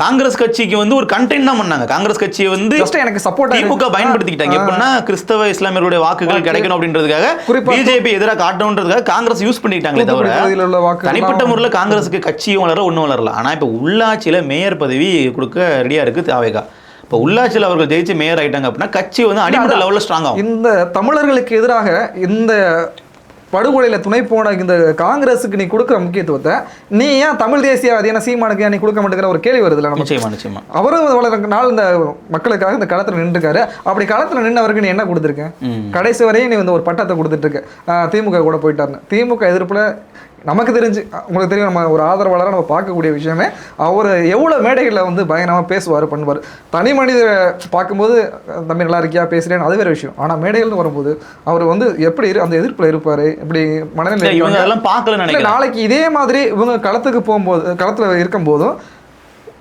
காங்கிரஸ் கட்சிக்கு வந்து ஒரு கண்டெயின் தான் பண்ணாங்க. காங்கிரஸ் கட்சியை வந்து எனக்கு சப்போர்ட் திமுக பயன்படுத்திக்கிட்டாங்க. எப்படின்னா கிறிஸ்தவ இஸ்லாமியருடைய வாக்குகள் கிடைக்கணும் அப்படின்றதுக்காக, பிஜேபி எதிராக காட்டணுன்றதுக்காக காங்கிரஸ் யூஸ் பண்ணிட்டாங்களே தவிர தனிப்பட்ட முறையில் காங்கிரஸுக்கு கட்சியும் வளர ஒன்றும் வளரல. ஆனா இப்ப உள்ளாட்சியில மேயர் பதவி கொடுக்க ரெடியா இருக்கு தாவேக்கா. இப்போ உள்ளாட்சியில் அவர்கள் ஜெயிச்சு மேயர் ஆயிட்டாங்க அப்படின்னா கட்சி வந்து அடிப்படை லெவலில் ஸ்ட்ராங் ஆகும். இந்த தமிழர்களுக்கு எதிராக இந்த படுகொலையில் துணை போன இந்த காங்கிரஸுக்கு நீ கொடுக்குற முக்கியத்துவத்தை நீ ஏன் தமிழ் தேசியவாதியான சீமானுக்கு நீ கொடுக்க மாட்டேங்கிற ஒரு கேள்வி வருதுல்ல. நிச்சயமா அவரும் வளர நாள் இந்த மக்களுக்காக இந்த களத்தில் நின்றுருக்காரு. அப்படி களத்தில் நின்றவருக்கு நீ என்ன கொடுத்துருக்க? கடைசி வரையும் நீ வந்து ஒரு பட்டத்தை கொடுத்துட்டு இருக்க. திமுக கூட போயிட்டாருன்னு திமுக எதிர்ப்புல நமக்கு தெரிஞ்சு, உங்களுக்கு தெரியும், நம்ம ஒரு ஆதரவாளராக நம்ம பார்க்கக்கூடிய விஷயமே அவர் எவ்வளோ மேடைகளில் வந்து பயங்கரமாக பேசுவார் பண்ணுவார். தனி மனிதரை பார்க்கும்போது தம்பி நல்லா இருக்கியா பேசுகிறேன்னு அது வேறு விஷயம். ஆனால் மேடைகள்னு வரும்போது அவர் வந்து எப்படி அந்த எதிர்ப்பில் இருப்பார், இப்படி மனநிலை பார்க்கல. நாளைக்கு இதே மாதிரி இவங்க களத்துக்கு போகும்போது, களத்தில் இருக்கும்போதும்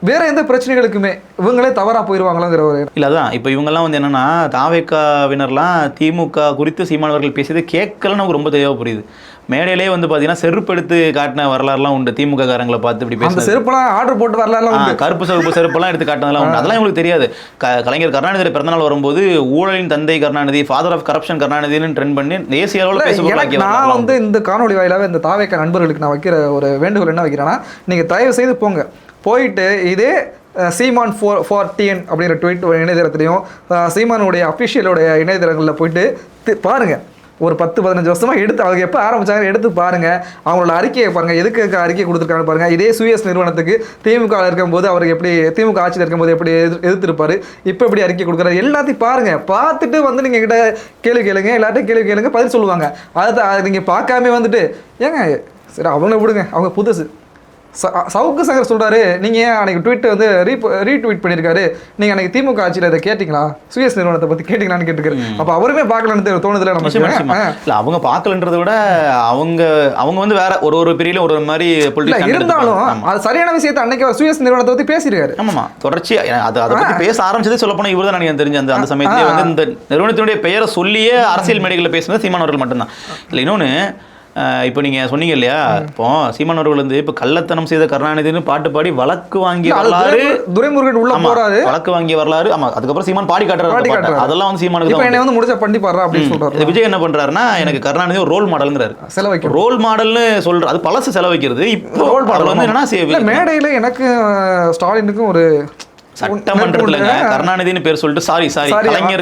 வேற எந்த பிரச்சனைகளுக்குமே இவங்களே தவறா போயிருவாங்களோங்கிற ஒரு இல்லை. அதான் இப்போ இவங்கெல்லாம் வந்து என்னன்னா தாவேக்காவினர்லாம் திமுக குறித்து சீமானவர்கள் பேசியது கேட்கலன்னு நமக்கு ரொம்ப தெளிவாக புரியுது. மேடையிலே வந்து பார்த்தீங்கன்னா செருப்பு எடுத்து காட்டின வரலாறுலாம் உண்டு. திமுக காரங்களை பார்த்து இப்படி பேசுறது, செருப்புலாம் ஆர்டர் போட்டு வரலாறுலாம் கருப்பு செருப்பெல்லாம் எடுத்து காட்டினதெல்லாம் உண்டு. அதெல்லாம் உங்களுக்கு தெரியாது. கலைஞர் கருணாநிதி பிறந்தநாள் வரும்போது ஊழலின் தந்தை கருணாநிதி, ஃபாதர் ஆஃப் கரப்ஷன் கருணாநிதினு ட்ரெண்ட் பண்ணி தேசிய அளவில் பேச. நான் வந்து இந்த காணொலி வாயிலாக இந்த தாவேக்கா நண்பர்களுக்கு நான் வைக்கிற ஒரு வேண்டுகோள் என்ன வைக்கிறேன்னா, நீங்க தயவு செய்து போங்க, போயிட்டு இதே சீமான் for TN அப்படிங்கிற ட்வீட் இணையதளத்துலையும் சீமானுடைய அஃபிஷியலோடைய இணையதளங்களில் போயிட்டு பாருங்கள். ஒரு 10-15 வருஷமாக எடுத்து அவங்க எப்போ ஆரம்பித்தாங்க எடுத்து பாருங்கள். அவங்களோட அறிக்கையை பாருங்கள், எதுக்கு அறிக்கை கொடுத்துருக்காங்க பாருங்கள். இதே சுயஸ் நிறுவனத்துக்கு திமுக இருக்கும்போது அவருக்கு எப்படி, திமுக ஆட்சியில் இருக்கும்போது எப்படி எதிர்த்திருப்பார், இப்போ எப்படி அறிக்கை கொடுக்குறாரு, எல்லாத்தையும் பாருங்கள். பார்த்துட்டு வந்து நீங்கள் கிட்ட கேள்வி கேளுங்க, எல்லாத்தையும் கேள்வி கேளுங்க, பதில் சொல்லுவாங்க. அதை நீங்கள் பார்க்காம வந்துட்டு ஏங்க சரி அவங்கள விடுங்க, அவங்க புதுசு. சவுக்கு சங்கர் சொல்கிறாரு, நீங்கள் ஏன் அன்றைக்கி ட்வீட் வந்து ரீட்வீட் பண்ணியிருக்காரு, நீங்கள் அன்றைக்கி திமுக ஆட்சியில் இதை கேட்டிங்களா, சுயஸ் நிறுவனத்தை பற்றி கேட்டிங்களான்னு கேட்டுருக்காரு. அப்போ அவருமே பார்க்கலன்னு தோணுதில்ல நம்ம. இல்லை அவங்க பார்க்கலன்றதை விட அவங்க வந்து வேற ஒரு பெரிய ஒரு மாதிரி இருந்தாலும் அது சரியான விஷயத்தை அன்னைக்கு சுயஸ் நிறுவனத்தை பற்றி பேசியிருக்காரு. ஆமாம், தொடர்ச்சியாக அதை பற்றி பேச ஆரம்பிச்சதே சொல்ல போனால் இவர் தான் எனக்கு தெரிஞ்ச அந்த சமயத்திலே வந்து இந்த நிறுவனத்தினுடைய பெயரை சொல்லியே அரசியல் மேடைகளில் பேசுனது சீமானவர்கள் மட்டும்தான். இல்லை இன்னொன்று இப்போ நீங்க சொன்னீங்க இல்லையா, இப்போ சீமான் அவர்கள் வந்து இப்போ கள்ளத்தனம் செய்த கருணாநிதினு பாட்டு பாடி வழக்கு வாங்கிய வரலாறு, துரைமுருகன் உள்ள போறாரு, வழக்கு வாங்கிய வரலாறு. ஆமா, அதுக்கப்புறம் சீமான் பாடி காட்டுறாரு. அதெல்லாம் வந்து சீமானுக்கு இப்போ என்ன வந்து முடிச்ச பண்ணி பாடுறா அப்படின்னு சொல்றாரு. விஜய் என்ன பண்றாருன்னா, எனக்கு கருணாநிதி ஒரு ரோல் மாடல்ங்கிறாரு. செலவைக்கு ரோல் மாடல்னு சொல்ற, அது பழசு செலவைக்கிறது. இப்போ ரோல் மாடல் வந்து என்னன்னா, மேடையில எனக்கு ஸ்டாலினுக்கும் ஒரு சட்டமன்றத்துல கருணாநிதினு பேர் சொல்லிட்டு சாரி கலைஞர்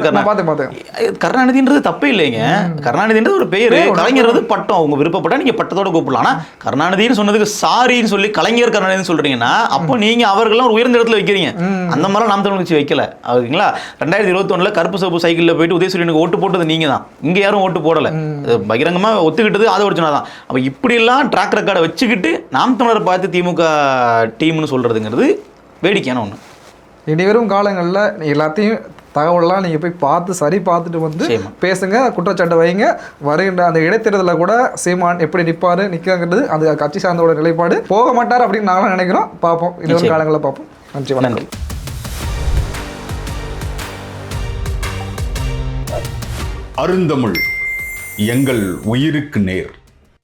கருணாநிதின்றது தப்பே இல்லைங்க. கருணாநிதின்றது ஒரு பேரு, கலைஞர் பட்டம். அவங்க விருப்பப்பட்டா நீங்க பட்டத்தோட கூப்பிடலாம். ஆனா கருணாநிதினு சொன்னதுக்கு சாரின்னு சொல்லி கலைஞர் கருணாநிதினு சொல்றீங்கன்னா, அப்போ நீங்க அவர்கள்லாம் ஒரு உயர்ந்த இடத்துல வைக்கிறீங்க. அந்த மாதிரி நாம் தமிழ் கட்சி வைக்கல. ஓகேங்களா? 2021 கருப்பு சோப்பு சைக்கிள்ல போயிட்டு உதயசூரியனுக்கு ஓட்டு போட்டது நீங்க தான். இங்க யாரும் ஓட்டு போடல. பகிரங்கமா ஒத்துக்கிட்டது ஆதவர்ஜுனா தான். அப்ப இப்படி எல்லாம் ட்ராக் ரெக்கார்டை வச்சுக்கிட்டு நாம் தமிழர் பார்த்து திமுக டீம்னு சொல்றதுங்கிறது வேடிக்கையான ஒண்ணு. இனி வரும் காலங்களில் எல்லாத்தையும் தகவலாம் நீங்கள் போய் பார்த்துட்டு வந்து பேசுங்க, குற்றச்சாட்டை வைங்க. வருகின்ற அந்த இடைத்தேர்தலில் கூட சீமான் எப்படி நிற்பாரு நிற்காங்கிறது அந்த கட்சி சார்ந்தோட நிலைப்பாடு. போக மாட்டார் அப்படின்னு நாங்களும் நினைக்கிறோம். பார்ப்போம், இனி வரும் காலங்களில் பார்ப்போம். நன்றி, வணக்கம். அருந்தமிழ் எங்கள் உயிருக்கு நேர்.